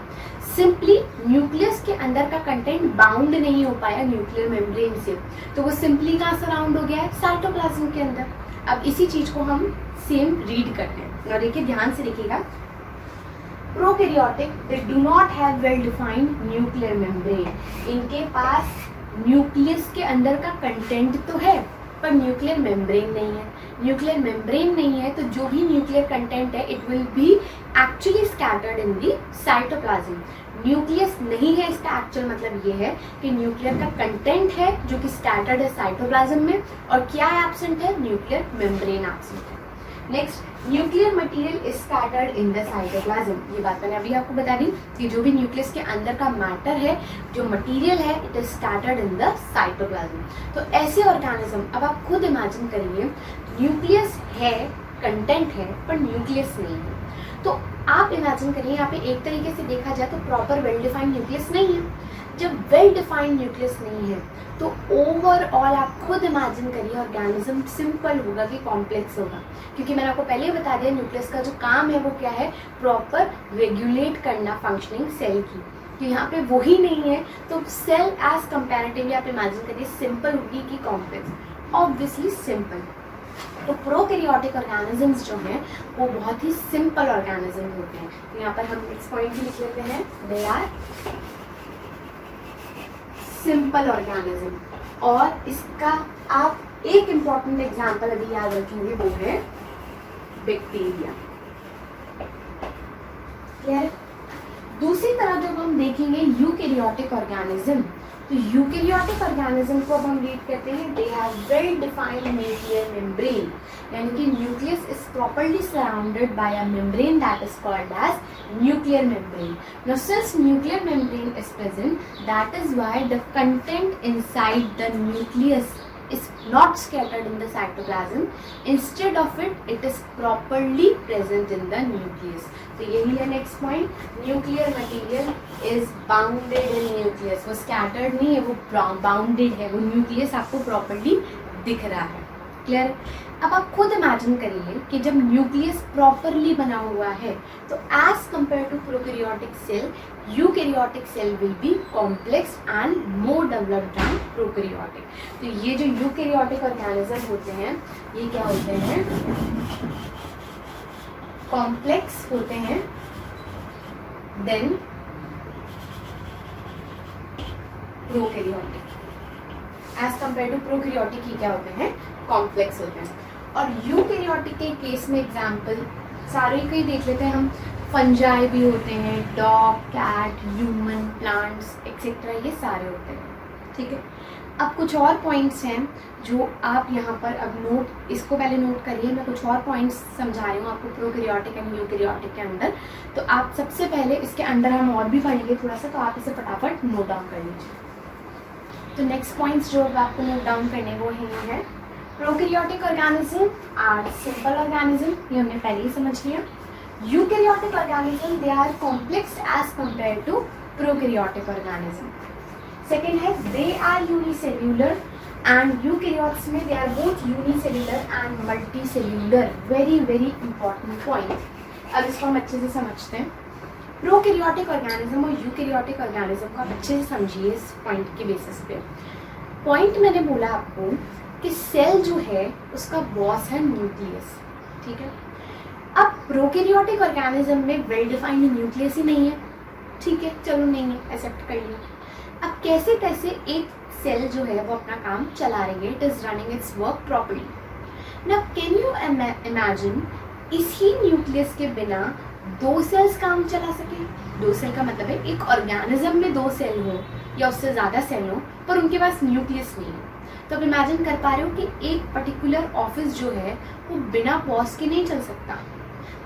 सिंपली न्यूक्लियस के अंदर का कंटेंट बाउंड नहीं हो पाया न्यूक्लियर मेम्ब्रेन से, तो वो सिंपली कहाँ सराउंड हो गया है? साइटोप्लाज्म के अंदर। अब इसी चीज को हम सेम रीड करते हैं और देखिए ध्यान से देखिएगा। Prokaryotic they do not have well defined nuclear membrane. इनके पास न्यूक्लियस के अंदर का कंटेंट तो है पर न्यूक्लियर मेम्ब्रेन नहीं है। न्यूक्लियर मेम्ब्रेन नहीं है तो जो भी न्यूक्लियर कंटेंट है it will be actually scattered in the cytoplasm. Nucleus नहीं है इसका एक्चुअल मतलब ये है कि न्यूक्लियर का कंटेंट है जो कि स्कैटर्ड है साइटोप्लाज्म में, और क्या एब्सेंट है? न्यूक्लियर मेम्ब्रेन एब्सेंट है। Next, nuclear material is scattered in the cytoplasm. ये बात मैंने अभी आपको बता दी कि जो भी न्यूक्लियस के अंदर का मैटर है, जो मटेरियल है, it is scattered in the cytoplasm. तो ऐसे ऑर्गेनिज्म, अब आप खुद इमेजिन करिए, न्यूक्लियस है, कंटेंट है, पर न्यूक्लियस नहीं है। तो आप इमेजिन करिए यहाँ पे एक तरीके से देखा जाए तो प्रॉपर वेल डिफाइंड न्यूक्लियस नहीं है, जब वेल डिफाइंड न्यूक्लियस नहीं है तो ओवरऑल आप खुद इमेजिन करिए ऑर्गेनिज्म सिंपल होगा कि कॉम्प्लेक्स होगा, क्योंकि मैंने आपको पहले ही बता दिया न्यूक्लियस का जो काम है वो क्या है, प्रॉपर रेगुलेट करना फंक्शनिंग सेल की। तो यहाँ पे वही नहीं है, तो सेल एज कंपैरेटिवली आप इमेजिन करिए सिंपल होगी कि कॉम्प्लेक्स, ऑब्वियसली सिंपल। तो प्रोकैरियोटिक ऑर्गेनिजम्स जो हैं वो बहुत ही सिंपल ऑर्गेनिज्म होते हैं। तो यहाँ पर हम नेक्स्ट पॉइंट भी लिख लेते हैं, दे आर सिंपल ऑर्गेनिज्म। और इसका आप एक इम्पॉर्टेंट एग्जाम्पल अभी याद रखेंगे, वो है बैक्टीरिया। क्लियर? दूसरी तरफ जब हम देखेंगे यूकैरियोटिक ऑर्गेनिज्म, तो यूकैरियोटिक ऑर्गेनिज्म को अब हम रीड करते हैं, they have well defined nuclear membrane, यानी कि nucleus is properly surrounded by a membrane that is called as nuclear membrane. Now since nuclear membrane is present, that is why the content inside the nucleus is not scattered in the cytoplasm, instead of it is properly present in the nucleus. तो यही है next point, nuclear material is bounded in nucleus, वो स्कैटर्ड नहीं है, वो बाउंडेड है, वो न्यूक्लियस आपको प्रॉपर्ली दिख रहा है। क्लियर? अब आप खुद इमेजिन करिए कि जब न्यूक्लियस प्रॉपरली बना हुआ है तो as compare to prokaryotic cell, eukaryotic cell will be complex and more developed than prokaryotic. तो ये जो यूकैरियोटिक ऑर्गेनिज्म होते हैं ये क्या होते हैं, कॉम्प्लेक्स होते हैं, than prokaryotic. As compare to prokaryotic ये क्या होते हैं, कॉम्प्लेक्स होते हैं। और यूकैरियोटिक के केस में एग्जाम्पल सारे के ही देख लेते हैं हम, फंजाई भी होते हैं, dog, cat, human, plants etcetera, ये सारे होते हैं। ठीक है, अब कुछ और पॉइंट्स हैं जो आप यहाँ पर अब नोट, इसको पहले नोट करिए, मैं कुछ और पॉइंट्स समझा रही हूँ आपको प्रोकैरियोटिक एंड यूकैरियोटिक के अंदर। तो आप सबसे पहले इसके अंदर हम और भी पढ़ेंगे थोड़ा सा, तो आप इसे फटाफट नोट डाउन कर लीजिए। तो नेक्स्ट पॉइंट्स जो आपको नोट डाउन करने वो ही है, prokaryotic organism are simple organism, ये हमने पहले ही समझ लिया। Eukaryotic organism they are complex as compare to prokaryotic organism. Second है they are unicellular and eukaryotes में they are both unicellular and multicellular. Very very important point, अब इसको हम अच्छे से समझते हैं। प्रोकैरियोटिक ऑर्गेनिज्म और यूकैरियोटिक ऑर्गेनिज्म को आप अच्छे से समझिए इस पॉइंट के बेसिस पे। पॉइंट मैंने बोला आपको कि सेल जो है उसका बॉस है न्यूक्लियस। ठीक है, अब प्रोकैरियोटिक ऑर्गेनिज्म में वेल डिफाइंड न्यूक्लियस ही नहीं है। ठीक है, चलो नहीं है, एक्सेप्ट कर लिया। अब कैसे कैसे एक सेल जो है वो अपना काम चला रही है, it is running it's work properly. Now can you imagine इसी न्यूक्लियस के बिना दो सेल्स काम चला सके? दो सेल का मतलब है एक ऑर्गेनिज्म में दो सेल हो या उससे ज़्यादा सेल हो पर उनके पास न्यूक्लियस नहीं है। तो आप इमेजिन कर पा रहे हो कि एक पर्टिकुलर ऑफिस जो है वो बिना पॉज के नहीं चल सकता।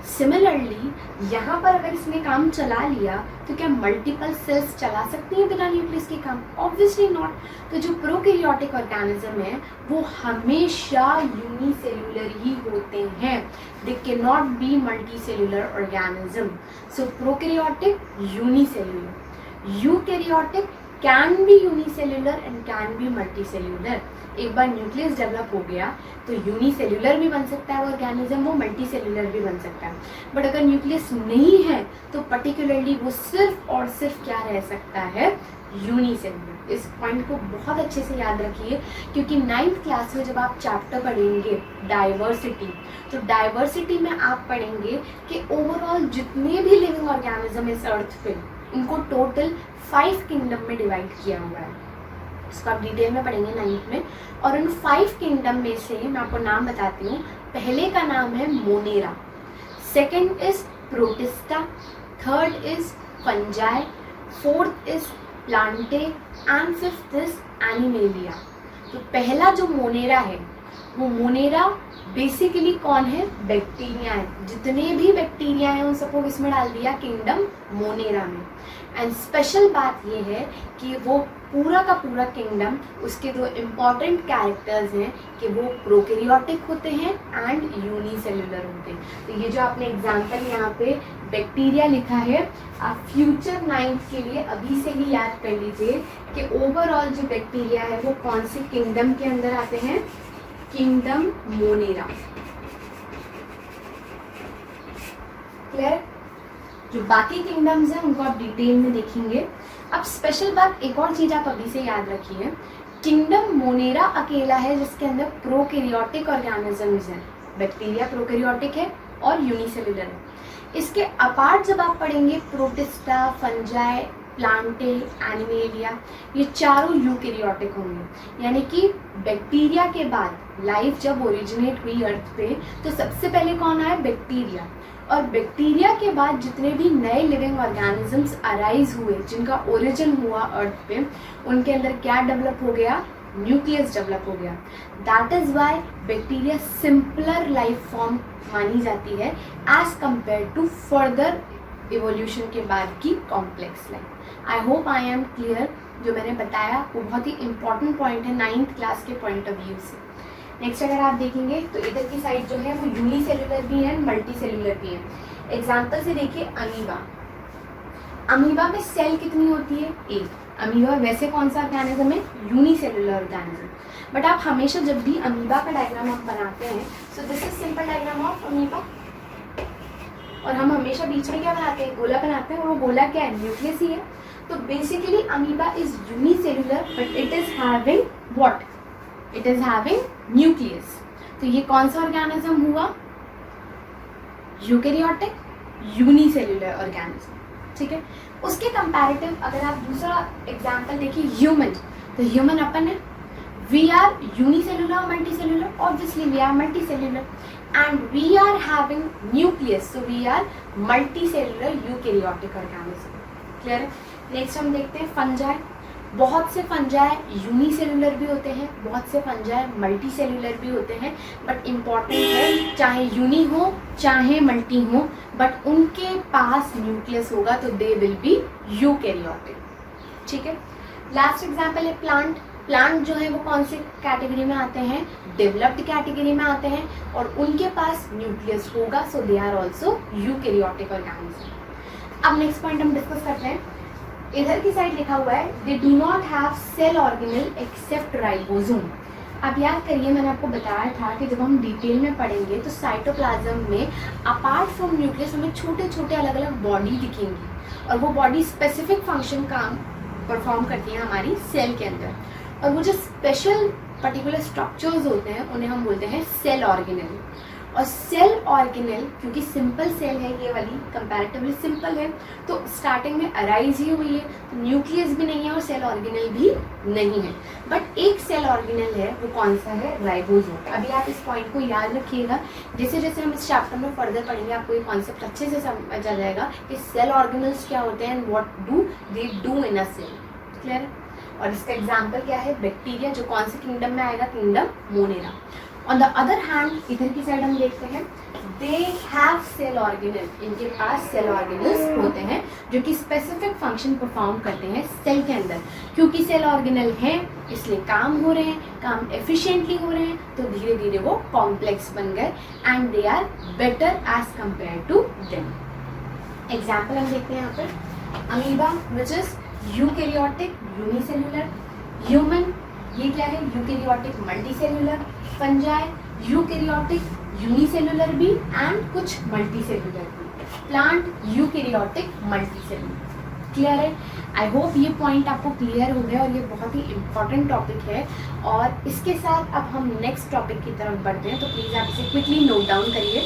सिमिलरली यहाँ पर अगर इसने काम चला लिया तो क्या मल्टीपल सेल्स चला सकती हैं बिना न्यूक्लियस के काम? Obviously not. तो जो प्रोकैरियोटिक ऑर्गेनिज्म है वो हमेशा यूनिसेल्यूलर ही होते हैं, they can not be multicellular organism. So prokaryotic unicellular, eukaryotic can be unicellular and can be multicellular. एक बार न्यूक्लियस डेवलप हो गया तो यूनिसेल्यूलर भी बन सकता है वो ऑर्गेनिज्म, वो मल्टीसेल्यूलर भी बन सकता है। बट अगर न्यूक्लियस नहीं है तो पर्टिकुलरली वो सिर्फ और सिर्फ क्या रह सकता है, यूनिसेल्यूलर। इस पॉइंट को बहुत अच्छे से याद रखिए क्योंकि 9th क्लास में जब आप चैप्टर पढ़ेंगे डाइवर्सिटी, तो डाइवर्सिटी में आप पढ़ेंगे कि ओवरऑल जितने भी लिविंग ऑर्गेनिज्म इस अर्थ पे उनको टोटल 5 किंगडम में डिवाइड किया हुआ है। इसको आप डिटेल में पढ़ेंगे 9th में। और उन 5 किंगडम में से मैं आपको नाम बताती हूँ। पहले का नाम है Monera, second is protista, third is fungi, fourth is Plantae and fifth is animalia. तो पहला जो मोनेरा है वो मोनेरा बेसिकली कौन है? बैक्टीरिया है। जितने भी बैक्टीरिया हैं उन सबको इसमें डाल दिया किंगडम मोनेरा में। एंड स्पेशल बात ये है कि वो पूरा का पूरा किंगडम, उसके दो इम्पॉर्टेंट कैरेक्टर्स हैं कि वो प्रोकैरियोटिक होते हैं एंड यूनिसेल्युलर होते हैं। तो ये जो आपने एग्जांपल यहाँ पे बैक्टीरिया लिखा है, आप फ्यूचर 9th के लिए अभी से ही याद कर लीजिए कि ओवरऑल जो बैक्टीरिया है वो कौन से किंगडम के अंदर आते हैं? Kingdom Monera. क्लियर? जो बाकी किंगडम्स हैं उनको आप डिटेल में देखेंगे। अब स्पेशल बात, एक और चीज आप अभी से याद रखिए, किंगडम मोनेरा अकेला है जिसके अंदर प्रोकैरियोटिक ऑर्गेनिजम्स हैं। बैक्टीरिया प्रोकैरियोटिक है और यूनिसेल्युलर है। इसके अपार्ट जब आप पढ़ेंगे प्रोटिस्टा, फंजाई, प्लांटे, एनिमेलिया, ये चारों यूकैरियोटिक होंगे। यानी कि बैक्टीरिया के बाद लाइफ जब ओरिजिनेट हुई अर्थ पे तो सबसे पहले कौन आया? बैक्टीरिया। और बैक्टीरिया के बाद जितने भी नए लिविंग ऑर्गेनिजम्स अराइज हुए, जिनका ओरिजिन हुआ अर्थ पे, उनके अंदर क्या डेवलप हो गया? न्यूक्लियस डेवलप हो गया। That is why bacteria simpler life form मानी जाती है as compare to further evolution के बाद की complex life. I hope I am clear. जो मैंने बताया वो बहुत ही इंपॉर्टेंट पॉइंट है 9th क्लास के पॉइंट ऑफ व्यू से। नेक्स्ट अगर आप देखेंगे तो इधर की साइड जो है वो यूनिसेल्युलर भी है, मल्टी सेल्युलर भी है। एग्जाम्पल से देखिए अमीबा। अमीबा में सेल कितनी होती है? एक। अमीबा वैसे कौन सा ऑर्गेनिज्म है? Unicellular organism. बट आप हमेशा जब भी अमीबा का डायग्राम आप बनाते हैं, so this is simple diagram of amoeba, और हम हमेशा बीच में क्या बनाते हैं? गोला बनाते हैं, और वो गोला क्या है? न्यूक्लियस ही है। तो basically amoeba is unicellular but it is having what? It is having nucleus. तो ये कौन सा ऑर्गेनिज्म हुआ? Eukaryotic unicellular organism. ठीक है। उसके कंपैरेटिव अगर आप दूसरा एग्जांपल देखिए ह्यूमन, तो ह्यूमन अपन है, we are unicellular multi cellular, obviously we are multi cellular and we are having nucleus, so we are multicellular eukaryotic organism. Clear है? नेक्स्ट हम देखते हैं फंजाई। बहुत से फंजाई यूनिसेल्युलर भी होते हैं, बहुत से फंजाई मल्टी सेल्युलर भी होते हैं, बट इम्पॉर्टेंट है चाहे यूनी हो चाहे मल्टी हो, बट उनके पास न्यूक्लियस होगा तो दे विल बी यूकैरियोटिक। ठीक है। लास्ट एग्जाम्पल है प्लांट। प्लांट जो है वो कौन से कैटेगरी में आते हैं? डेवलप्ड कैटेगरी में आते हैं, और उनके पास न्यूक्लियस होगा, so they are also eukaryotic organism. अब नेक्स्ट पॉइंट हम डिस्कस करते हैं। इधर की साइड लिखा हुआ है they do not have cell organelle except ribosome. अब याद करिए मैंने आपको बताया था कि जब हम डिटेल में पढ़ेंगे तो साइटोप्लाज्म में अपार्ट फ्रॉम न्यूक्लियस हमें छोटे छोटे अलग अलग बॉडी दिखेंगी, और वो बॉडी स्पेसिफिक फंक्शन काम परफॉर्म करती है हमारी सेल के अंदर, और वो जो स्पेशल पर्टिकुलर स्ट्रक्चर्स होते हैं उन्हें हम बोलते हैं सेल ऑर्गेनेल। और सेल ऑर्गेनेल क्योंकि सिंपल सेल है, ये वाली कंपैरेटिवली सिंपल है, तो स्टार्टिंग में अराइज ही हुई है, तो न्यूक्लियस भी नहीं है और सेल ऑर्गेनेल भी नहीं है, बट एक सेल ऑर्गेनेल है, वो कौन सा है? राइबोसोम। अभी आप इस पॉइंट को याद रखिएगा, जैसे जैसे हम इस चैप्टर में फर्दर पढ़ेंगे आपको ये कॉन्सेप्ट अच्छे से समझ आ जाएगा कि सेल ऑर्गेनेल्स क्या होते हैं and what do they do in a cell. Clear है? और इसका एग्जाम्पल क्या है? बैक्टीरिया, जो कौन से किंगडम में आएगा? Kingdom Monera. On the other hand इधर की साइड हम देखते हैं दे हैव सेल ऑर्गेनेल, इनके पास सेल ऑर्गेनेल्स होते हैं जो कि स्पेसिफिक फंक्शन परफॉर्म करते हैं सेल के अंदर। क्योंकि सेल ऑर्गेनेल हैं इसलिए काम हो रहे हैं, काम एफिशिएंटली हो रहे हैं, तो धीरे धीरे वो कॉम्प्लेक्स बन गए and they are better as compare to them. Example हम देखते हैं यहाँ पर amoeba which is eukaryotic unicellular, human ये क्या है? Eukaryotic multicellular, fungi eukaryotic unicellular भी एंड कुछ मल्टीसेल्युलर भी, प्लांट यूकैरियोटिक मल्टीसेल्युलर। क्लियर है? आई होप ये पॉइंट आपको क्लियर हो गया, और ये बहुत ही इंपॉर्टेंट टॉपिक है। और इसके साथ अब हम नेक्स्ट टॉपिक की तरफ बढ़ते हैं, तो प्लीज़ आप इसे क्विकली नोट डाउन करिए।